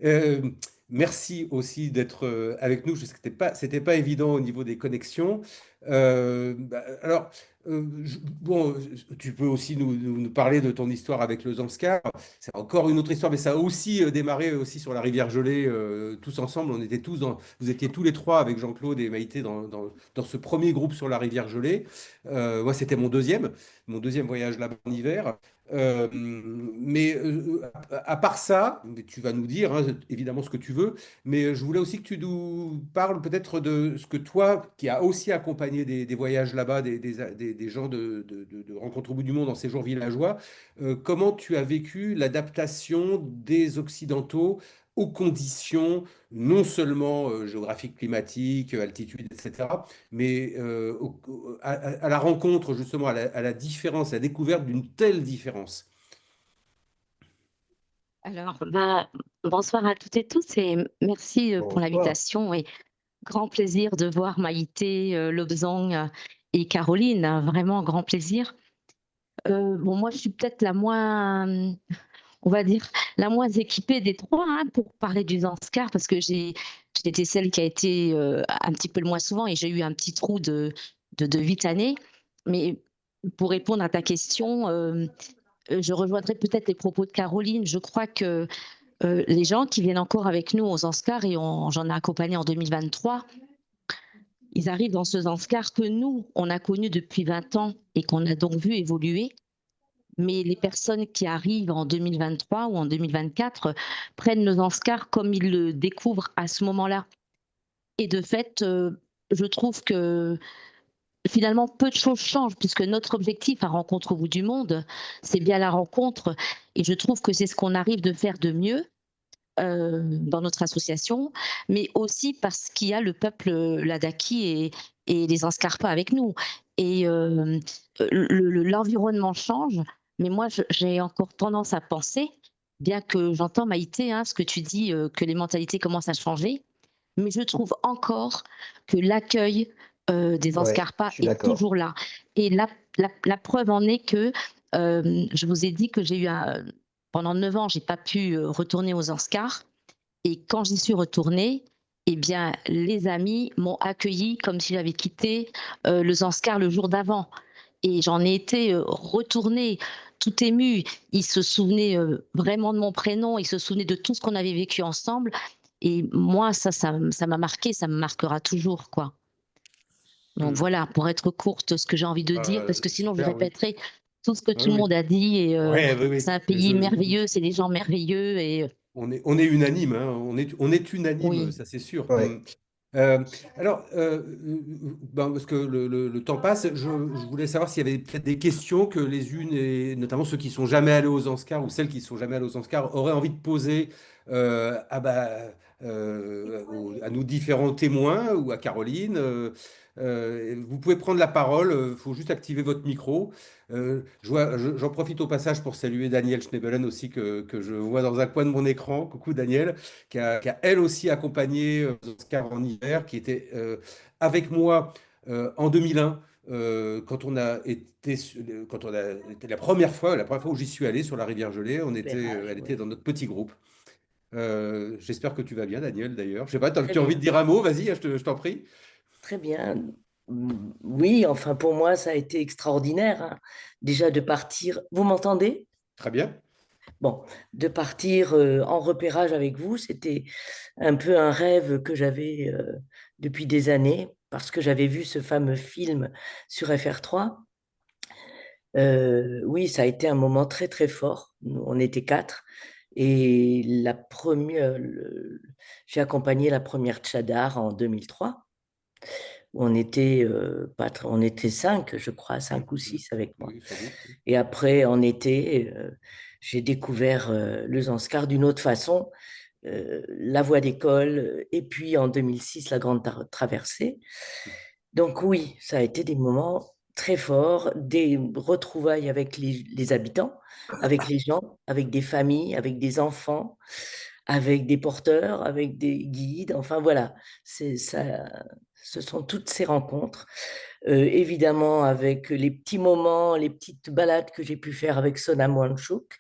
Euh, Merci aussi d'être avec nous. Je sais que c'était pas évident au niveau des connexions. Alors, bon, tu peux aussi nous parler de ton histoire avec le Zanskar. C'est encore une autre histoire, mais ça a aussi démarré aussi sur la rivière Gelée, tous ensemble. Vous étiez tous les trois avec Jean-Claude et Maïté dans ce premier groupe sur la rivière Gelée. Moi, c'était mon deuxième voyage là-bas en hiver. À part ça, mais tu vas nous dire hein, évidemment ce que tu veux, mais je voulais aussi que tu nous parles peut-être de ce que toi, qui as aussi accompagné des voyages là-bas, des gens de rencontres au bout du monde en séjour villageois, comment tu as vécu l'adaptation des Occidentaux aux conditions non seulement géographiques, climatiques, altitude, etc., mais à la rencontre justement, à la différence, à la découverte d'une telle différence. Alors, bonsoir à toutes et tous et merci pour Bonsoir. l'invitation et grand plaisir de voir Maïté, Lobsang et Caroline, hein, vraiment grand plaisir. Bon, moi, je suis peut-être la moins, on va dire, la moins équipée des trois hein, pour parler du Zanskar parce que j'ai été celle qui a été un petit peu le moins souvent et j'ai eu un petit trou de 8 années. Mais pour répondre à ta question, je rejoindrai peut-être les propos de Caroline. Je crois que les gens qui viennent encore avec nous au Zanskar, et j'en ai accompagné en 2023, ils arrivent dans ce Zanskar que nous, on a connu depuis 20 ans et qu'on a donc vu évoluer. Mais les personnes qui arrivent en 2023 ou en 2024 prennent le Zanskar comme ils le découvrent à ce moment-là. Et de fait, je trouve que finalement, peu de choses changent puisque notre objectif à Rencontre au bout du monde, c'est bien la rencontre. Et je trouve que c'est ce qu'on arrive de faire de mieux dans notre association, mais aussi parce qu'il y a le peuple Ladaki et les Anskarpas avec nous. Et l'environnement change, mais moi, j'ai encore tendance à penser, bien que j'entends Maïté, hein, ce que tu dis, que les mentalités commencent à changer, mais je trouve encore que l'accueil des Ouais, Anskarpas je suis est d'accord. toujours là. Et la preuve en est que je vous ai dit que j'ai eu pendant 9 ans, j'ai pas pu retourner aux Anscars. Et quand j'y suis retournée, eh bien, les amis m'ont accueilli comme si j'avais quitté le Zanskar le jour d'avant. Et j'en ai été retournée tout émue. Ils se souvenaient vraiment de mon prénom, ils se souvenaient de tout ce qu'on avait vécu ensemble. Et moi, ça m'a marqué, ça me marquera toujours, quoi. Donc Hmm. voilà, pour être courte, ce que j'ai envie de dire, parce que sinon je Super, oui. répéterai tout ce que Oui, tout le oui. monde a dit. Et Ouais, oui, c'est oui. un pays merveilleux, c'est des gens merveilleux. Et On est unanime, hein. On est unanime, oui, ça c'est sûr. Ouais. Euh, alors, parce que le temps passe, je voulais savoir s'il y avait peut-être des questions que les unes, et notamment ceux qui sont jamais allés aux Oscars ou celles qui sont jamais allées aux Oscars, auraient envie de poser à nos différents témoins ou à Caroline. Vous pouvez prendre la parole, il faut juste activer votre micro. J'en profite au passage pour saluer Daniel Schnebelen aussi, que je vois dans un coin de mon écran. Coucou Daniel, qui a elle aussi accompagné Oscar en hiver, qui était avec moi en 2001. Quand on a été la première fois où j'y suis allé sur la rivière Gelée, elle était dans notre petit groupe. J'espère que tu vas bien, Daniel, d'ailleurs. Je sais pas, Très tu as envie de bien, dire un mot? Vas-y, je t'en prie. très bien. Oui, enfin pour moi, ça a été extraordinaire, hein. Déjà de partir. Vous m'entendez? Très bien. Bon, de partir en repérage avec vous, c'était un peu un rêve que j'avais depuis des années parce que j'avais vu ce fameux film sur FR3. Oui, ça a été un moment très très fort. On était quatre et j'ai accompagné la première Tchadar en 2003. On était, on était cinq, je crois, cinq ou six avec moi. Oui, sans doute. Et après, en été, j'ai découvert le Zanskar d'une autre façon, la voie d'école, et puis en 2006, la grande traversée. Donc oui, ça a été des moments très forts, des retrouvailles avec les habitants, avec les gens, avec des familles, avec des enfants, avec des porteurs, avec des guides, enfin voilà, c'est ça, ce sont toutes ces rencontres. Évidemment, avec les petits moments, les petites balades que j'ai pu faire avec Sonam Wangchuk,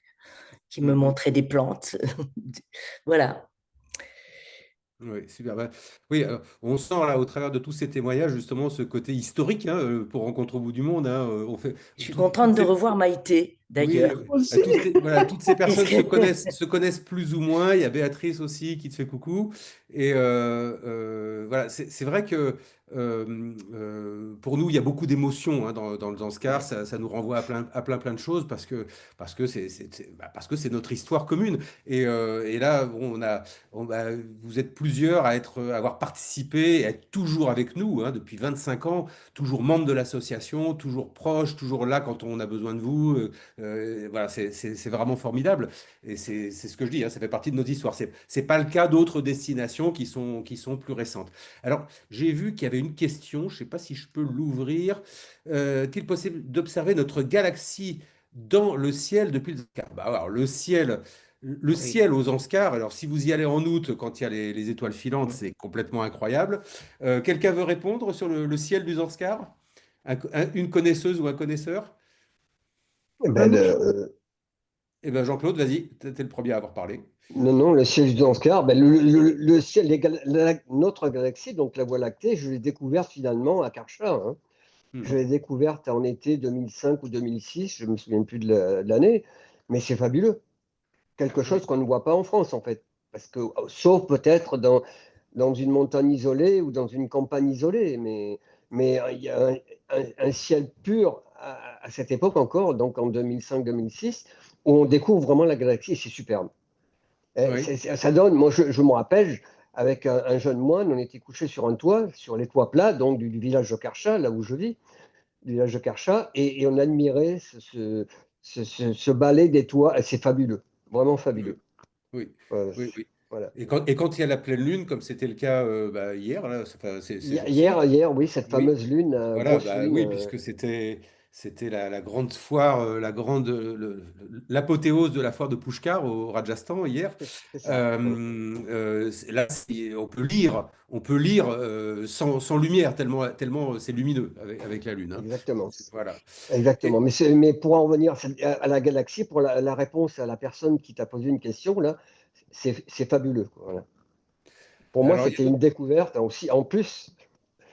qui me montrait des plantes. Voilà. Oui, super. Bah, oui, on sent là, au travers de tous ces témoignages, justement, ce côté historique hein, pour Rencontre au bout du monde. Hein, on fait Je suis toutes contente de ces, revoir Maïté, oui, d'ailleurs. Aussi. voilà, toutes ces personnes Puisque- se connaissent plus ou moins. Il y a Béatrice aussi qui te fait coucou. Et voilà, c'est vrai que pour nous, il y a beaucoup d'émotions hein, dans le Zanskar. Ça nous renvoie à plein de choses parce que parce que c'est notre histoire commune. Et là, bon, vous êtes plusieurs à avoir participé, et à être toujours avec nous hein, depuis 25 ans, toujours membre de l'association, toujours proche, toujours là quand on a besoin de vous. Voilà, c'est vraiment formidable. Et c'est ce que je dis, hein, ça fait partie de notre histoire. C'est pas le cas d'autres destinations qui sont plus récentes. Alors, j'ai vu qu'il y avait une question, je ne sais pas si je peux l'ouvrir. Est-il possible d'observer notre galaxie dans le ciel depuis le Zanskar? Bah, alors, le Oui. ciel aux Zanskar, alors si vous y allez en août quand il y a les étoiles filantes, Mm. c'est complètement incroyable. Quelqu'un veut répondre sur le ciel du Zanskar? Une connaisseuse ou un connaisseur? Eh Ben, ben, moi, Eh bien, Jean-Claude, vas-y, tu es le premier à avoir parlé. non, non, le ciel du Oscar, ben, le ciel, notre galaxie, donc la Voie lactée, je l'ai découverte finalement à Karcha. Hein. Je Mhm. l'ai découverte en été 2005 ou 2006, je ne me souviens plus de l'année, mais c'est fabuleux. Quelque Oui, chose qu'on ne voit pas en France, en fait. Parce que, sauf peut-être dans une montagne isolée ou dans une campagne isolée, mais il y a un ciel pur à cette époque encore, donc en 2005-2006, où on découvre vraiment la galaxie et c'est superbe. oui, Ça donne, moi je me rappelle, avec un jeune moine, on était couché sur un toit, sur les toits plats, donc du village de Karcha, là où je vis, du village de Karcha, et on admirait ce balai des toits, et c'est fabuleux, vraiment oui, fabuleux. oui, Euh, oui, oui. voilà. Et quand il y a la pleine lune, comme c'était le cas hier, là, enfin, ces jours-ci, Hier, oui, cette oui, fameuse lune, voilà, grosse bah lune, oui, puisque c'était la grande foire, l'apothéose de la foire de Pushkar au Rajasthan hier. c'est ça. Ouais. Là, on peut lire sans lumière, tellement c'est lumineux avec la Lune. Hein. Exactement. Voilà. Exactement. Et, Mais pour en revenir à la galaxie, pour la réponse à la personne qui t'a posé une question, là, c'est fabuleux, quoi. Voilà. Pour moi, alors, c'était une découverte aussi, en plus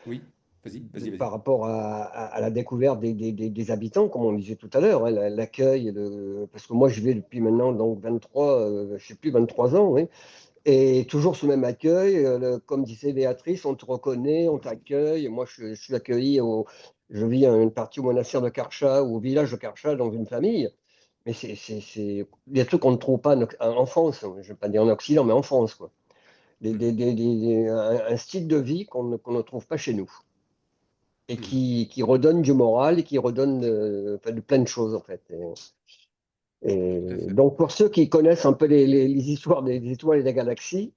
oui, vas-y, vas-y. par rapport à la découverte des habitants, comme on disait tout à l'heure, hein, l'accueil, parce que moi, je vais depuis maintenant donc 23, je sais plus, 23 ans, oui, et toujours ce même accueil, comme disait Béatrice, on te reconnaît, on t'accueille. Moi, je suis accueilli, je vis à une partie au monastère de Karcha ou au village de Karcha dans une famille. Mais c'est des trucs qu'on ne trouve pas en France, hein. Je ne vais pas dire en Occident, mais en France, quoi. Mhm, Un style de vie qu'on ne trouve pas chez nous et mhm, qui redonne du moral et qui redonne enfin, de plein de choses, en fait. tout à fait. Donc, pour ceux qui connaissent un peu les histoires des étoiles et des galaxies,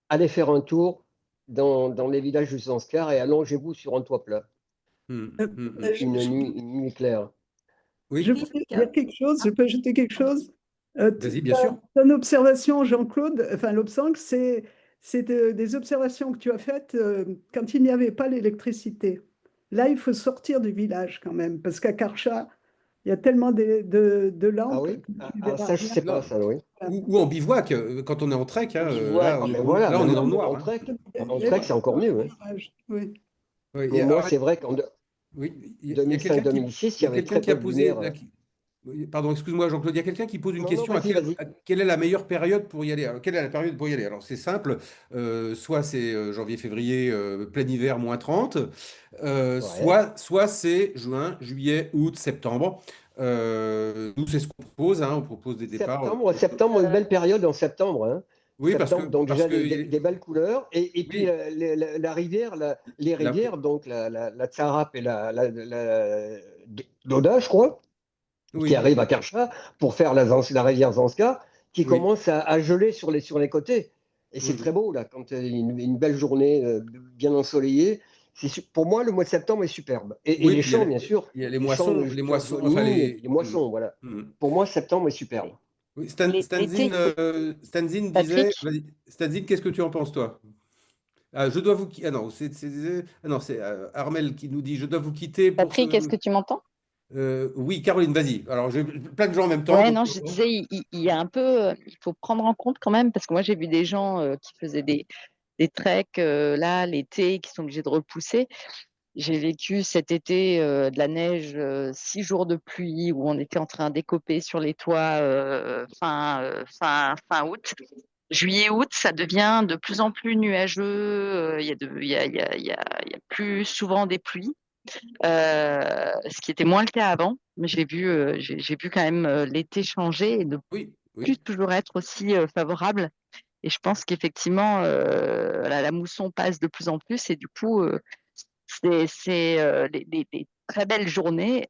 allez faire un tour dans les villages du Zanskar et allongez-vous sur un toit plat. Mhm, euh, mhm, mhm. Une nuit claire. je Oui, voulais dire quelque chose, je peux ajouter quelque chose? vas-y, bien sûr. Ton observation, Jean-Claude, enfin l'Obsang, c'est des observations que tu as faites quand il n'y avait pas l'électricité. Là, il faut sortir du village quand même, parce qu'à Karcha, il y a tellement de Ah lampes oui? que tu Ah, verras ça, je rien. sais pas, Non. ça, oui. Ou en bivouac, quand on est en trek, En hein, là, bivouac. Ah ben voilà, là, ben on est moi, dans le noir. Hein. en Il y a trek, c'est encore mieux, hein. oui. Oui, Moi, c'est vrai qu'en oui, il y a quelqu'un qui, 2005-2006, il il y y a avait quelqu'un très qui a peu de posé lumière. oui, pardon, excuse-moi Jean-Claude, il y a quelqu'un qui pose une Non, non, question vas-y, vas-y. quelle est la meilleure période pour y aller? Alors, quelle est la période pour y aller? Alors c'est simple, soit c'est janvier-février, plein hiver, -30, Ouais. soit c'est juin, juillet, août, septembre. Nous, c'est ce qu'on propose, hein, on propose des départs. Septembre, une belle période en septembre, hein. Oui, parce que, Septembre, donc parce déjà que des belles couleurs. Et puis oui, la rivière, les la- rivières, donc la Tsarap et l'Oda, je crois, qui oui, arrive à Karcha pour faire la rivière Zanska, qui oui. commence à geler sur les côtés. Et c'est très Mhm. beau, là, quand il y a une belle journée bien ensoleillée. Pour moi, le mois de septembre est superbe. Et Oui, les puis il y a champs, les, bien sûr, il y a les les champs moissons, de les moissons, enfin jasmine, et puis les Mhm. moissons, voilà. Mhm. Pour moi, septembre est superbe. Oui, L'été, Stanzin disait, Patrick? vas-y, Stanzin, qu'est-ce que tu en penses, toi? Ah, je dois vous quitter. Ah non, ah non, c'est Armel qui nous dit, je dois vous quitter pour Patrick, est-ce ce. que tu m'entends? Oui, Caroline, vas-y. Alors, j'ai plein de gens en même temps, Ouais, donc. non, je disais, il y a un peu, il faut prendre en compte quand même, parce que moi j'ai vu des gens qui faisaient des treks là l'été, qui sont obligés de repousser. J'ai vécu cet été de la neige, 6 jours de pluie où on était en train d'écoper sur les toits fin août. Juillet, août, ça devient de plus en plus nuageux. Il y a il y a plus souvent des pluies, ce qui était moins le cas avant. Mais j'ai vu quand même l'été changer et ne Oui, plus oui. toujours être aussi favorable. Et je pense qu'effectivement, la mousson passe de plus en plus et du coup, les très belles journées,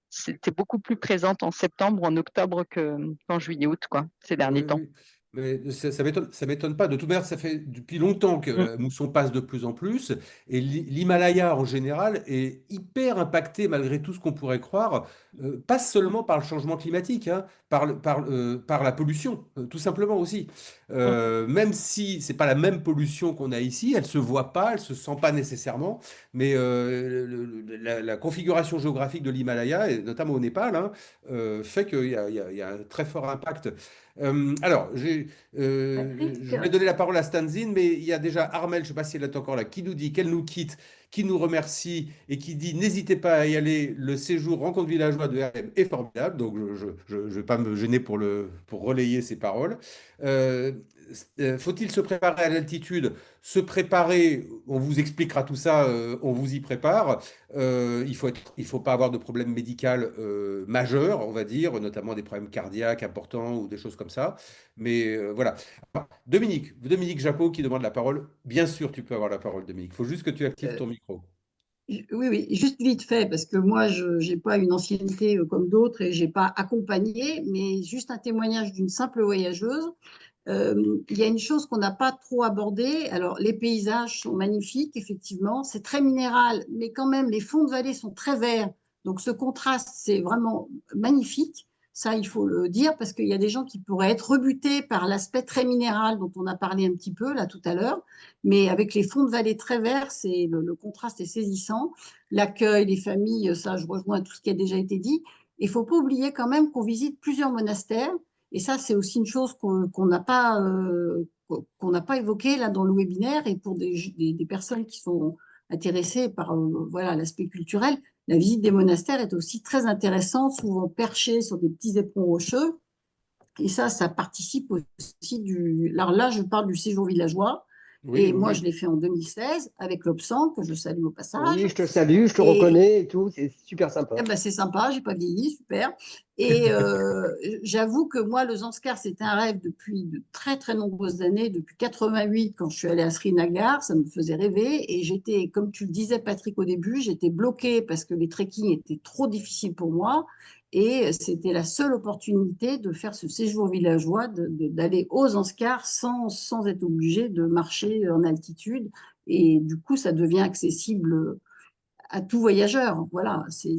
c'était beaucoup plus présente en septembre, en octobre qu'en juillet, août, quoi, ces derniers Oui, temps. oui. Mais ça m'étonne pas. De toute manière, ça fait depuis longtemps que Mm. la mousson passe de plus en plus. Et l'Himalaya, en général, est hyper impacté, malgré tout ce qu'on pourrait croire, pas seulement par le changement climatique, hein, par la pollution, tout simplement aussi. Mm. Même si c'est pas la même pollution qu'on a ici, elle se voit pas, elle se sent pas nécessairement. Mais la configuration géographique de l'Himalaya, et notamment au Népal, hein, fait qu'il y a un très fort impact. Alors, Patrick, je vais donner la parole à Stanzin, mais il y a déjà Armel, je ne sais pas si elle est encore là, qui nous dit qu'elle nous quitte, qui nous remercie et qui dit n'hésitez pas à y aller, le séjour Rencontre villageois de RM est formidable, donc je ne vais pas me gêner pour relayer ces paroles. Euh, Faut-il se préparer à l'altitude? Se préparer, on vous expliquera tout ça, on vous y prépare. Il faut pas avoir de problème médical majeur, on va dire, notamment des problèmes cardiaques importants ou des choses comme ça. Mais voilà. Dominique Japot qui demande la parole. Bien sûr, tu peux avoir la parole, Dominique. Il faut juste que tu actives Euh, ton micro. oui, oui, juste vite fait, parce que moi, je n'ai pas une ancienneté comme d'autres et je n'ai pas accompagné, mais juste un témoignage d'une simple voyageuse. Il y a une chose qu'on n'a pas trop abordée. Alors, les paysages sont magnifiques, effectivement. C'est très minéral, mais quand même, les fonds de vallée sont très verts. Donc, ce contraste, c'est vraiment magnifique. Ça, il faut le dire, parce qu'il y a des gens qui pourraient être rebutés par l'aspect très minéral dont on a parlé un petit peu là tout à l'heure. Mais avec les fonds de vallée très verts, le contraste est saisissant. L'accueil, les familles, ça, je rejoins tout ce qui a déjà été dit. Il ne faut pas oublier quand même qu'on visite plusieurs monastères et ça, c'est aussi une chose qu'on n'a pas évoquée là dans le webinaire. Et pour des personnes qui sont intéressées par voilà, l'aspect culturel, la visite des monastères est aussi très intéressante, souvent perchée sur des petits éperons rocheux. Et ça participe aussi du. Alors là, je parle du séjour villageois. Oui, Et oui, moi, je oui. l'ai fait en 2016 avec l'Obsan, que je salue au passage. Oui, je te salue, je te Et, reconnais et tout, c'est super sympa. eh ben, c'est sympa, j'ai pas vieilli, super. Et j'avoue que moi, le Zanskar, c'était un rêve depuis de très très nombreuses années, depuis 88 quand je suis allée à Srinagar, ça me faisait rêver. Et j'étais, comme tu le disais Patrick au début, j'étais bloquée parce que les trekking étaient trop difficiles pour moi. Et c'était la seule opportunité de faire ce séjour villageois, d'aller aux Zanskar sans être obligé de marcher en altitude. Et du coup, ça devient accessible à tout voyageur. Voilà, il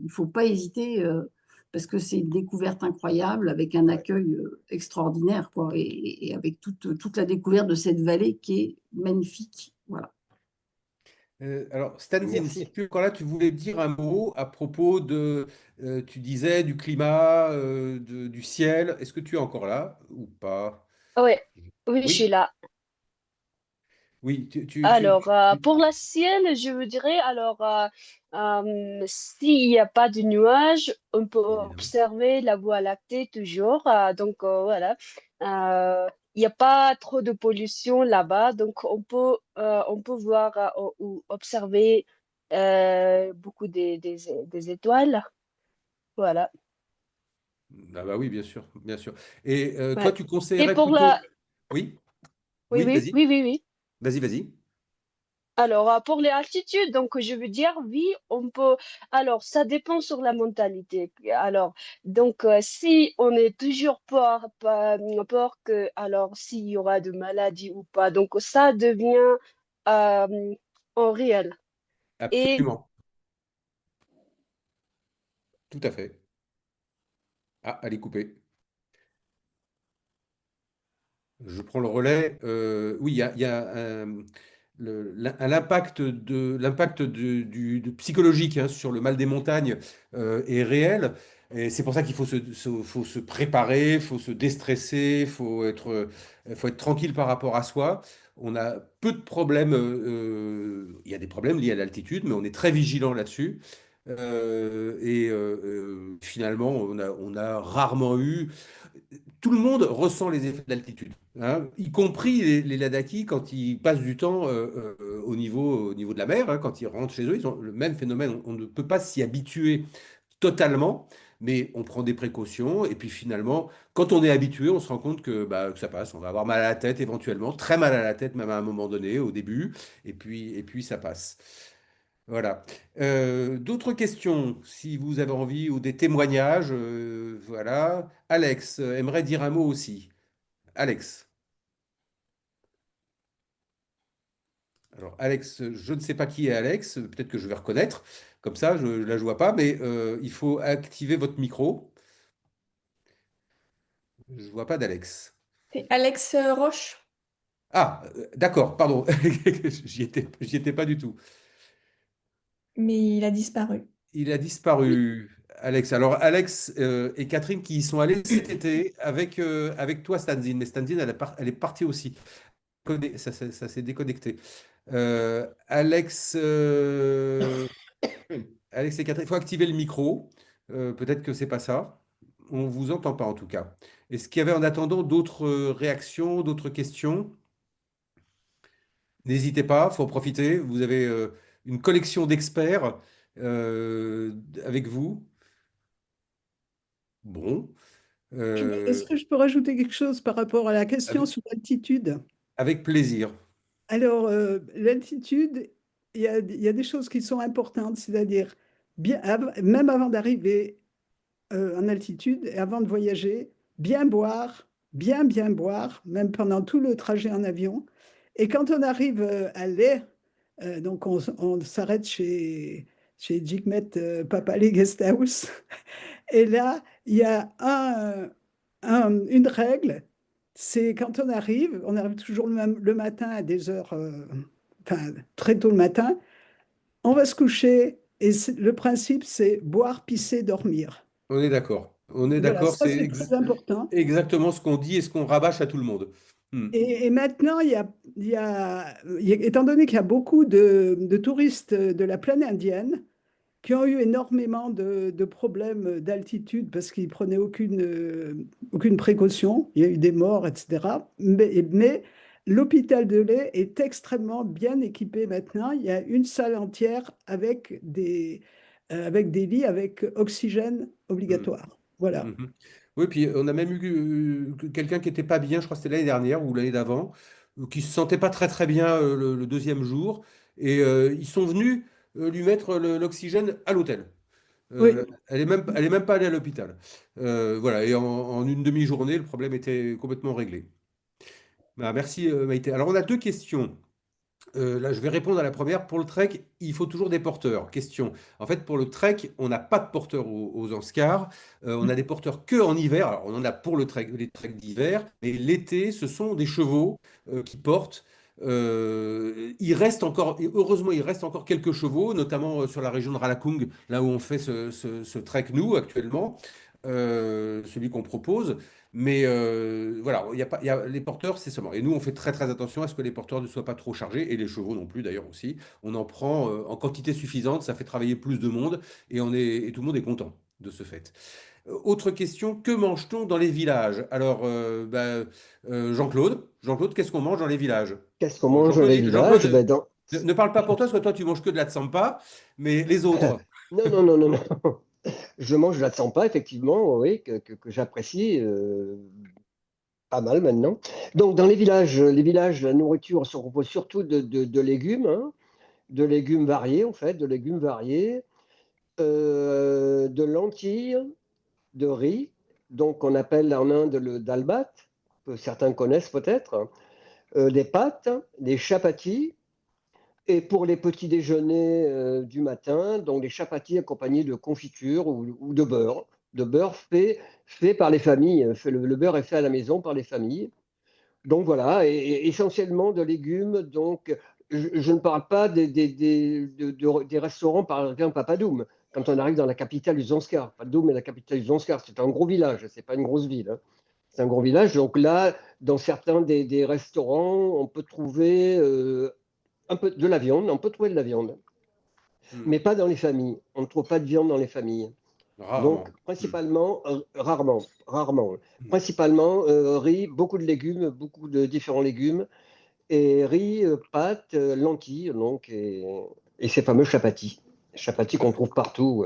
ne faut pas hésiter parce que c'est une découverte incroyable avec un Ouais. accueil extraordinaire quoi, et avec toute la découverte de cette vallée qui est magnifique. Voilà. Alors, Stanzin, si Merci. tu es encore là, tu voulais dire un mot à propos tu disais, du climat, du ciel. Est-ce que tu es encore là ou pas? Ouais, oui, je suis Oui, là. oui, Alors, pour la ciel, je vous dirais, s'il n'y a pas de nuages, on peut évidemment. observer la Voie lactée toujours. Voilà. Il n'y a pas trop de pollution là-bas, donc on peut voir ou observer beaucoup des étoiles. Voilà. Ah bah oui, bien sûr, bien sûr. Et toi, Ouais. tu Et conseillerais pour plutôt. la... Oui, Oui, oui, oui, vas-y, oui, oui, oui. vas-y. Pour les altitudes, donc je veux dire, oui, on peut. Alors, ça dépend sur la mentalité. Si on est toujours peur que, alors, s'il y aura de maladies ou pas, donc ça devient euh, en réel. Et Absolument, tout à fait. Ah, elle est coupée. Je prends le relais. Oui, il y a l'impact psychologique, hein, sur le mal des montagnes est réel. Et c'est pour ça qu'il faut se préparer, il faut se déstresser, faut être tranquille par rapport à soi. On a peu de problèmes. Il y a des problèmes liés à l'altitude, mais on est très vigilant là-dessus. Finalement, on a rarement eu. Tout le monde ressent les effets d'altitude, hein, y compris les Ladakhi quand ils passent du temps au niveau de la mer, hein, quand ils rentrent chez eux, ils ont le même phénomène. On ne peut pas s'y habituer totalement, mais on prend des précautions. Et puis finalement, quand on est habitué, on se rend compte que ça passe. On va avoir mal à la tête éventuellement, très mal à la tête même à un moment donné, au début, et puis ça passe. Voilà. D'autres questions, si vous avez envie, ou des témoignages, voilà. Alex aimerait dire un mot aussi. Alex. Alors, Alex, je ne sais pas qui est Alex, peut-être que je vais reconnaître, comme ça, je ne la vois pas, mais il faut activer votre micro. Je ne vois pas d'Alex. C'est Alex Roche, Ah, d'accord, pardon, j'y étais pas du tout. mais il a disparu. Il a disparu, Alex. Alors, Alex et Catherine qui y sont allés cet été avec toi, Stanzine. Mais Stanzine, elle est partie aussi. Ça s'est déconnecté. Alex, Alex et Catherine, il faut activer le micro. Peut-être que c'est pas ça. On vous entend pas en tout cas. Est-ce qu'il y avait en attendant d'autres réactions, d'autres questions? N'hésitez pas, faut en profiter. Vous avez une collection d'experts avec vous. Bon. Est-ce Euh, que je peux rajouter quelque chose par rapport à la question avec, sur l'altitude? avec plaisir. Alors, l'altitude, il y a des choses qui sont importantes, c'est-à-dire, même avant d'arriver en altitude et avant de voyager, bien boire, bien boire, même pendant tout le trajet en avion. Et quand on arrive à Leh, donc on s'arrête chez Jigmet Papali Guest House. Et là, il y a une règle, c'est quand on arrive toujours le matin à des heures, enfin très tôt le matin, on va se coucher et le principe c'est boire, pisser, dormir. On est d'accord. On est Voilà, d'accord, ça c'est c'est très important. exactement ce qu'on dit et ce qu'on rabâche à tout le monde. Hmm. Et maintenant, étant donné qu'il y a beaucoup de touristes de la plaine indienne, qui ont eu énormément de problèmes d'altitude parce qu'ils prenaient aucune précaution. Il y a eu des morts, etc. Mais l'hôpital de Leh est extrêmement bien équipé maintenant. Il y a une salle entière avec des lits avec oxygène Hmm. obligatoire. Voilà. Mhm. Oui, puis on a même eu quelqu'un qui n'était pas bien, je crois que c'était l'année dernière ou l'année d'avant, qui se sentait pas très très bien le deuxième jour, et ils sont venus lui mettre l'oxygène à l'hôtel. Oui. Elle est même pas allée à l'hôpital. Voilà, et en une demi-journée, le problème était complètement réglé. Bah, merci Maïté. Alors on a deux questions. Là, je vais répondre à la première. Pour le trek, il faut toujours des porteurs. Question. En fait, pour le trek, on n'a pas de porteurs aux Anscars. On a des porteurs que en hiver. Alors, on en a pour le trek, les treks d'hiver, mais l'été, ce sont des chevaux qui portent. Il reste encore, et heureusement, il reste encore quelques chevaux, notamment sur la région de Ralakung, là où on fait ce trek nous actuellement, celui qu'on propose. Mais voilà, il y a pas, il y a, les porteurs, c'est seulement. Et nous, on fait très très attention à ce que les porteurs ne soient pas trop chargés, et les chevaux non plus d'ailleurs aussi. On en prend en quantité suffisante, ça fait travailler plus de monde, et tout le monde est content de ce fait. Autre question, que mange-t-on dans les villages? Alors, Jean-Claude, Jean-Claude, qu'est-ce qu'on mange dans les villages? Qu'est-ce qu'on Bon, mange dans Jean-Claude, les villages? Jean-Claude, ne parle pas pour toi, parce que toi, tu manges que de la tsampa, mais les autres. Non, non, non, non, non. Je mange de la tsampa, effectivement, oui, que j'apprécie pas mal maintenant. Donc, dans les villages, la nourriture se compose surtout de légumes, hein, de légumes variés, en fait, de légumes variés, de lentilles, de riz, donc on appelle en Inde le dalbat, que certains connaissent peut-être, des pâtes, des chapatis, et pour les petits déjeuners du matin, donc des chapatis accompagnés de confiture ou de beurre fait par les familles. Le beurre est fait à la maison par les familles. Donc voilà, et essentiellement de légumes. Donc, je ne parle pas des restaurants, par exemple, Papadoum. Quand on arrive dans la capitale du Zanskar, Papadoum est la capitale du Zanskar, c'est un gros village, c'est pas une grosse ville, hein. C'est un gros village. Donc là, dans certains des restaurants, on peut trouver un peu de la viande, on peut trouver de la viande, mais pas dans les familles. On ne trouve pas de viande dans les familles. Donc, Rarement. principalement, rarement, rarement. Mm. Principalement, riz, beaucoup de légumes, beaucoup de différents légumes, et riz, pâtes, lentilles, donc, et ces fameux chapatis. Chapatis qu'on trouve partout.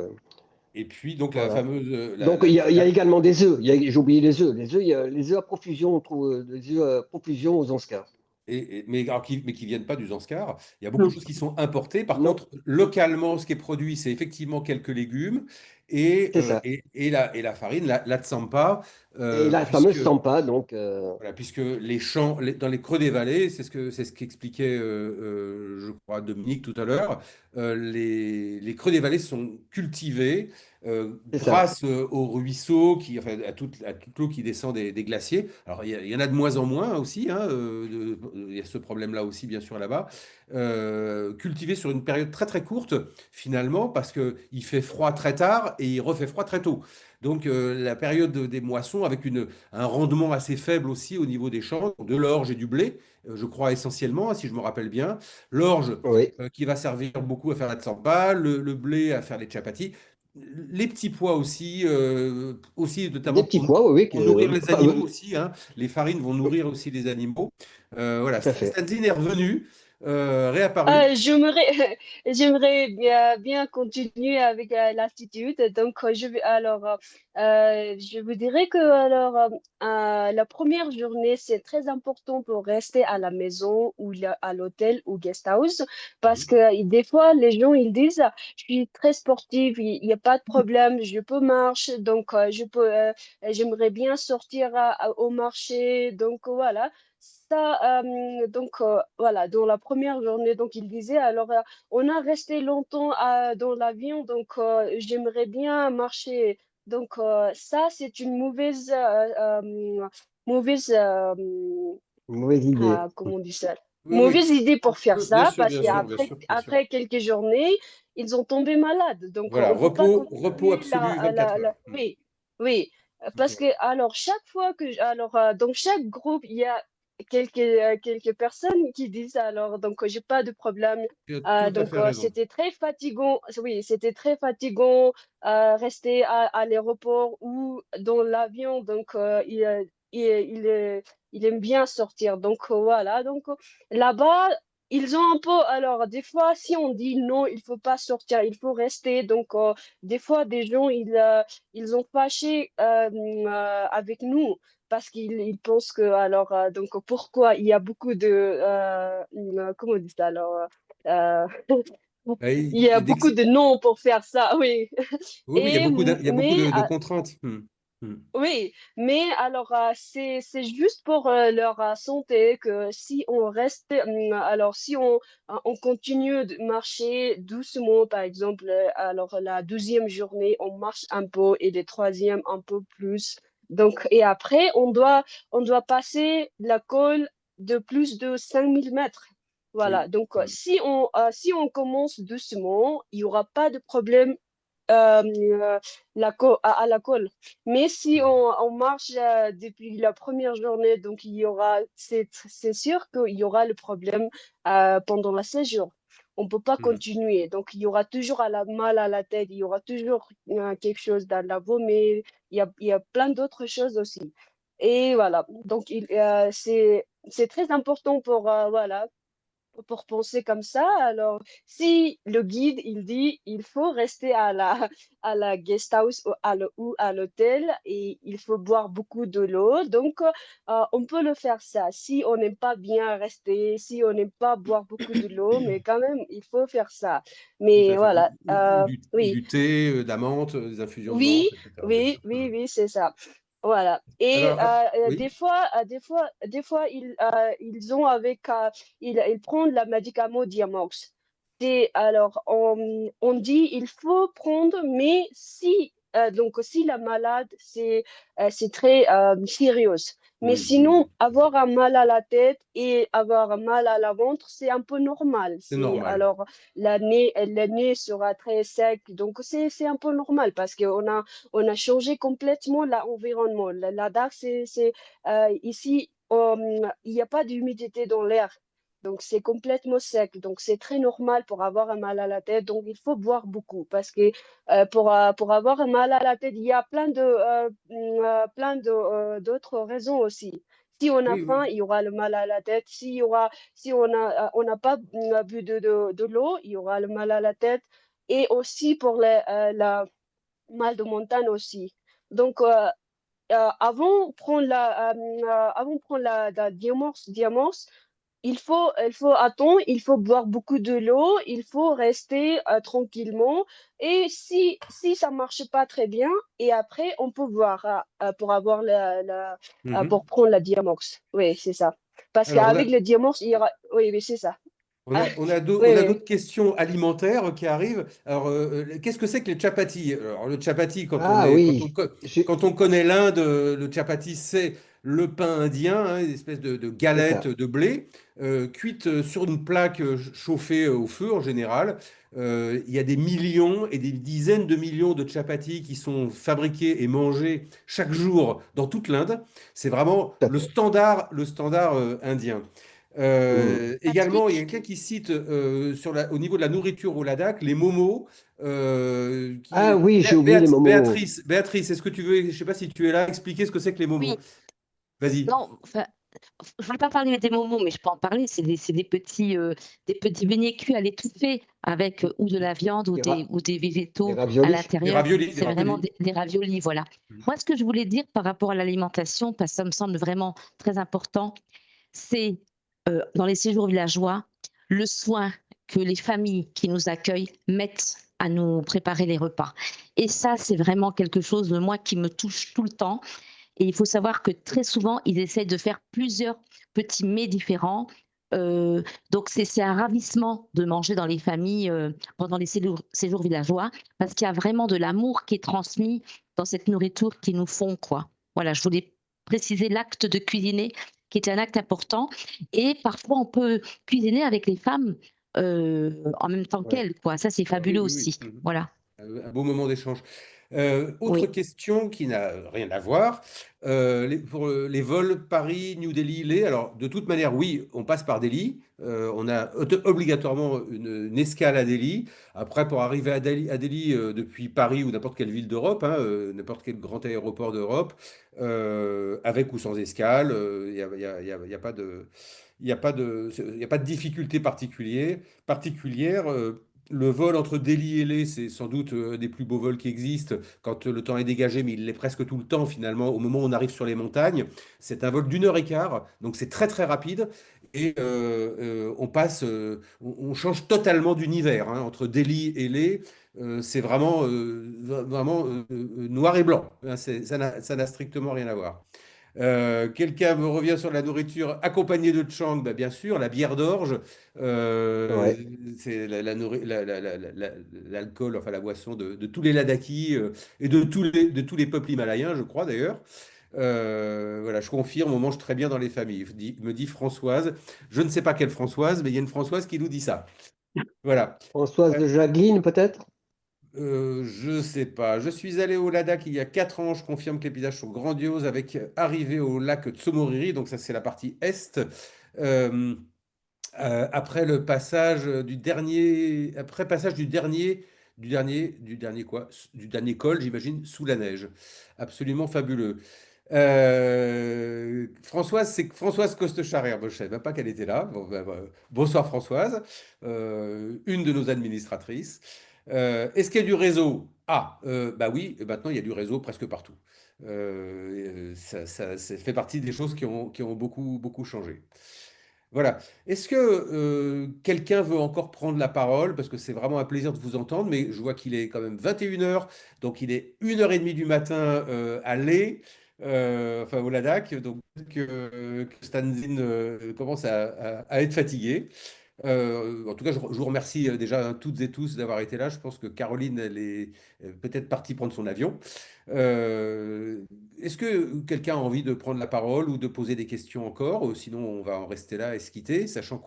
Et puis, donc, la Voilà. fameuse. Donc, il y a également des œufs. J'ai oublié les œufs. Les œufs, il y a les œufs à profusion, on trouve des œufs à profusion aux Anscars. Mais qui viennent pas du Zanskar. Il y a beaucoup de Non. choses qui sont importées. Par Non, contre, localement, ce qui est produit, c'est effectivement quelques légumes c'est ça. et la farine, la tsampa, Et la puisque fameuse Sampa, donc, voilà, puisque les champs, dans les creux des vallées, c'est ce qu'expliquait, je crois, Dominique tout à l'heure, les creux des vallées sont cultivés c'est ça. grâce aux ruisseaux, enfin, à toute l'eau qui descend des glaciers. Alors, il y en a de moins en moins aussi, hein, il y a ce problème-là aussi, bien sûr, là-bas. Cultivés sur une période très, très courte, finalement, parce qu'il fait froid très tard et il refait froid très tôt. Donc, la période des moissons, avec un rendement assez faible aussi au niveau des champs, de l'orge et du blé, je crois essentiellement, si je me rappelle bien. L'orge Oui. qui va servir beaucoup à faire la tsamba, le blé à faire les chapatis, les petits pois aussi Des notamment petits pois, oui, oui, pour nourrir les enfin, animaux aussi, hein. Les farines vont nourrir aussi les animaux. Voilà, tout à fait. Stanzine est revenu, réapparu. J'aimerais, j'aimerais bien continuer avec l'attitude. Donc, je vous dirais que la première journée, c'est très important pour rester à la maison ou à l'hôtel ou guest house parce que des fois, les gens, ils disent, je suis très sportive, il n'y a pas de problème, je peux marcher, donc j'aimerais bien sortir au marché. Donc, voilà. Voilà, dans la première journée, donc il disait, on a resté longtemps dans l'avion, donc j'aimerais bien marcher. Donc ça, c'est une mauvaise, Une mauvaise idée. comment on dit ça? Oui, oui. Mauvaise idée pour faire Bien ça, sûr, parce bien sûr, bien qu'après sûr, bien sûr. après quelques journées, ils ont tombé malades. Donc Voilà, on peut pas repos continuer absolu 24 heures. oui, oui. Parce Ok. que alors chaque fois dans chaque groupe, il y a quelques personnes qui disent donc j'ai pas de problème. Tu as tout à fait raison. C'était très fatigant. Oui, c'était très fatigant rester à l'aéroport ou dans l'avion. Donc il aime bien sortir. Donc voilà. Donc là-bas, ils ont un peu. Alors des fois, si on dit non, il faut pas sortir, il faut rester. Donc des fois, des gens ils ont fâché avec nous parce qu'ils pensent que donc pourquoi il y a beaucoup de comment on dit ça euh, il y a beaucoup de noms pour faire ça, oui. Oui, oui, il y a beaucoup Mais de contraintes. Hmm. oui, mais c'est juste pour leur santé que si on reste si on continue de marcher doucement, par exemple, la deuxième journée, on marche un peu et les troisième un peu plus. Donc, et après, on doit passer la colle de plus de 5 000 mètres. Voilà. Oui. Donc, Hmm. si on commence doucement, il n'y aura pas de problème à la colle. Mais si on marche depuis la première journée, donc c'est sûr qu'il y aura le problème pendant la séjour. On ne peut pas Hmm. continuer. Donc, il y aura toujours mal à la tête, il y aura toujours quelque chose dans la peau, mais il y a plein d'autres choses aussi. Et voilà. Donc, c'est très important pour penser comme ça. Alors, si le guide, il dit, il faut rester à la guest house ou à l'hôtel et il faut boire beaucoup de l'eau, donc on peut le faire ça. Si on n'aime pas bien rester, si on n'aime pas boire beaucoup de l'eau, mais quand même, il faut faire ça. Tout Mais à fait. voilà, Ou oui. du thé, d'amande, des infusions de Oui, menthe, etc. Bien oui, sûr. oui, oui, c'est ça. Voilà. Et Alors, oui. ils ont ils prennent le médicament Diamox. On dit il faut prendre, mais si donc si la malade, c'est très sérieux. Mais Oui, sinon, avoir un mal à la tête et avoir un mal à la ventre, c'est un peu normal. c'est C'est, normal. alors, le nez sera très sec. Donc, c'est un peu normal parce on a changé complètement l'environnement. La DAR, ici, il n'y a pas d'humidité dans l'air. Donc, c'est complètement sec. Donc, c'est très normal pour avoir un mal à la tête. Donc, il faut boire beaucoup parce que pour avoir un mal à la tête, il y a d'autres raisons aussi. Si on a Oui, faim, oui. il y aura le mal à la tête. Si on n'a pas bu de l'eau, il y aura le mal à la tête. Et aussi pour la mal de montagne aussi. Donc, avant de prendre la diamorce, il faut attendre, il faut boire beaucoup de l'eau, il faut rester tranquillement. Et si ça marche pas très bien, et après, on peut voir pour avoir Mhm. pour prendre la diamorce. Oui, c'est ça. Parce Alors, qu'avec le diamorce, il y aura. Oui, oui, c'est ça. on Ah, a, on a d'au- oui, on a oui. d'autres questions alimentaires qui arrivent. Alors, qu'est-ce que c'est que les chapatis? Alors, le chapati, Ah oui, quand on connaît l'Inde, le chapati, c'est le pain indien, hein, une espèce de c'est galette ça. de blé, cuite sur une plaque chauffée au feu en général. Il y a des millions et des dizaines de millions de chapatis qui sont fabriqués et mangés chaque jour dans toute l'Inde. C'est vraiment Tout à fait. le standard indien. Mm. Également, il y a Patrick, quelqu'un qui cite au niveau de la nourriture au Ladakh les momos. Ah oui, j'ai oublié les momos. Béatrice, est-ce que tu veux, je ne sais pas si tu es là, expliquer ce que c'est que les momos? oui, Vas-y. non, enfin, je ne vais pas parler des momos, mais je peux en parler. C'est des petits beignets cuits à l'étouffée avec ou de la viande Les, ra- ou des les végétaux à raviolis. Des l'intérieur. raviolis, des C'est vraiment raviolis. des raviolis, voilà. Moi, ce que je voulais dire par rapport à l'alimentation, parce que ça me semble vraiment très important, c'est dans les séjours villageois, le soin que les familles qui nous accueillent mettent à nous préparer les repas. Et ça, c'est vraiment quelque chose, moi, qui me touche tout le temps. Et il faut savoir que très souvent, ils essayent de faire plusieurs petits mets différents. Donc, c'est un ravissement de manger dans les familles pendant les séjours villageois, parce qu'il y a vraiment de l'amour qui est transmis dans cette nourriture qu'ils nous font, quoi. Voilà, je voulais préciser l'acte de cuisiner, qui est un acte important. Et parfois, on peut cuisiner avec les femmes en même temps Ouais. qu'elles, quoi. Ça, c'est Ah oui, fabuleux oui, oui. aussi. Mhm. Voilà. Un beau moment d'échange. Autre Oui. question qui n'a rien à voir. Pour les vols Paris-New Delhi-Leh, alors de toute manière, oui, on passe par Delhi. On a obligatoirement une escale à Delhi. Après, pour arriver à Delhi, depuis Paris ou n'importe quelle ville d'Europe, hein, n'importe quel grand aéroport d'Europe, avec ou sans escale, il y a pas de, il y a pas de difficulté particulière. Le vol entre Delhi et Leh, c'est sans doute un des plus beaux vols qui existent quand le temps est dégagé, mais il l'est presque tout le temps finalement au moment où on arrive sur les montagnes. C'est un vol d'1 heure et quart, donc c'est très très rapide et on change totalement d'univers hein, entre Delhi et Leh. C'est vraiment noir et blanc, hein, ça n'a strictement rien à voir. Quelqu'un me revient sur la nourriture accompagnée de Chang, bah, bien sûr, la bière d'orge, euh, Ouais. c'est l'alcool, enfin la boisson de tous les Ladakis et de tous les peuples himalayens, je crois d'ailleurs. Voilà, je confirme, on mange très bien dans les familles, me dit Françoise. Je ne sais pas quelle Françoise, mais il y a une Françoise qui nous dit ça. Voilà. Françoise Euh, de Jacqueline, peut-être? je sais pas. Je suis allé au Ladakh il y a 4 ans. Je confirme que les paysages sont grandioses avec arrivée au lac Tsumoriri. Donc ça, c'est la partie est. Euh, après passage du dernier col, j'imagine, sous la neige. Absolument fabuleux. Françoise, c'est Françoise Coste-Charrière. Bon, je ne savais même pas qu'elle était là. Bon, ben, bonsoir Françoise, une de nos administratrices. Est-ce qu'il y a du réseau? Ah, bah oui, maintenant il y a du réseau presque partout. Ça fait partie des choses qui ont beaucoup, beaucoup changé. Voilà. Est-ce que quelqu'un veut encore prendre la parole? Parce que c'est vraiment un plaisir de vous entendre, mais je vois qu'il est quand même 21 heures, donc il est 1 h 30 du matin à Leh, enfin au Ladakh, donc que Stanzin commence à être fatigué. En tout cas, je vous remercie déjà toutes et tous d'avoir été là. Je pense que Caroline, elle est peut-être partie prendre son avion. Est-ce que quelqu'un a envie de prendre la parole ou de poser des questions encore? Sinon, on va en rester là et se quitter, sachant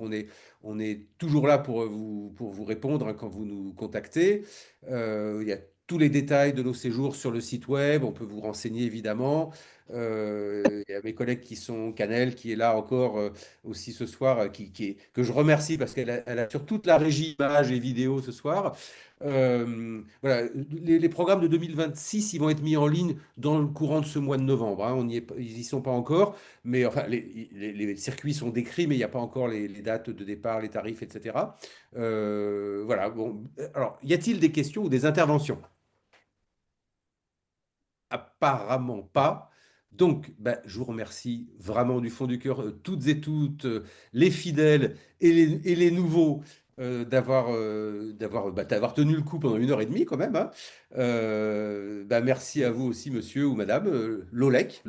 on est toujours là pour vous répondre hein, quand vous nous contactez. Il y a tous les détails de nos séjours sur le site web. On peut vous renseigner évidemment. Il y a mes collègues qui sont Canel, qui est là encore aussi ce soir, que je remercie parce elle assure toute la régie images et vidéos ce soir. Voilà, les programmes de 2026, ils vont être mis en ligne dans le courant de ce mois de novembre. Hein. Ils n'y sont pas encore, mais enfin, les circuits sont décrits, mais il n'y a pas encore les dates de départ, les tarifs, etc. Voilà, bon. Alors, y a-t-il des questions ou des interventions? Apparemment pas. Donc, je vous remercie vraiment du fond du cœur, toutes et toutes, les fidèles et les nouveaux, d'avoir tenu le coup pendant 1 heure et demie quand même. Hein. Merci à vous aussi, monsieur ou madame, Lolek.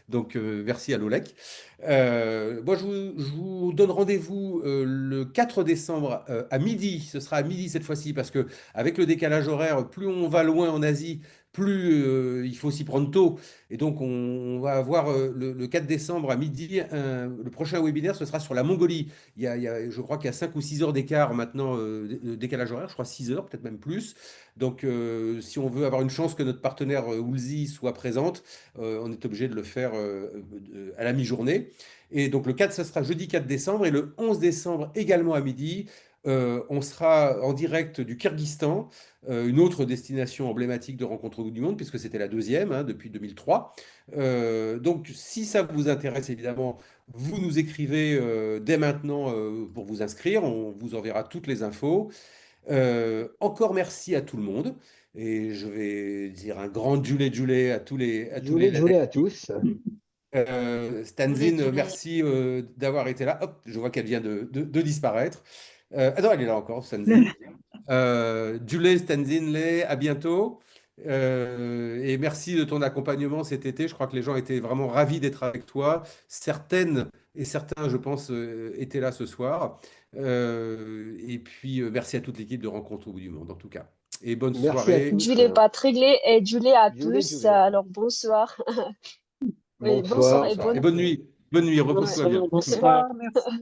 Donc, merci à Lolek. Moi, je vous donne rendez-vous le 4 décembre à midi. Ce sera à midi cette fois-ci parce que avec le décalage horaire, plus on va loin en Asie, plus il faut s'y prendre tôt. Et donc, on va avoir le 4 décembre à midi, le prochain webinaire, ce sera sur la Mongolie. Je crois qu'il y a 5 ou 6 heures d'écart maintenant, de décalage horaire, je crois 6 heures, peut-être même plus. Donc, si on veut avoir une chance que notre partenaire Woolsey soit présente, on est obligé de le faire à la mi-journée. Et donc, le 4, ça sera jeudi 4 décembre. Et le 11 décembre, également à midi, on sera en direct du Kyrgyzstan, une autre destination emblématique de Rencontre au bout du monde, puisque c'était la deuxième hein, depuis 2003. Donc, si ça vous intéresse, évidemment, vous nous écrivez dès maintenant pour vous inscrire. On vous enverra toutes les infos. Encore merci à tout le monde. Et je vais dire un grand Djulé à tous les Joulet à tous. Stanzine, merci d'avoir été là. Hop, je vois qu'elle vient de disparaître. Ah non, elle est là encore, Stanzine. Djulé, Stanzine, à bientôt. Et merci de ton accompagnement cet été. Je crois que les gens étaient vraiment ravis d'être avec toi. Certaines et certains, je pense, étaient là ce soir. Et puis, merci à toute l'équipe de Rencontre au bout du monde, en tout cas. Et bonne Merci à soirée. tous. Julie Patrick et Julie à Joulet, tous. Joulet. Alors, bonsoir. Oui, bonsoir Bonsoir. et Bonsoir. bonne. Et bonne nuit. Bonne nuit, repose-toi bien. Bonsoir. Bonsoir, merci.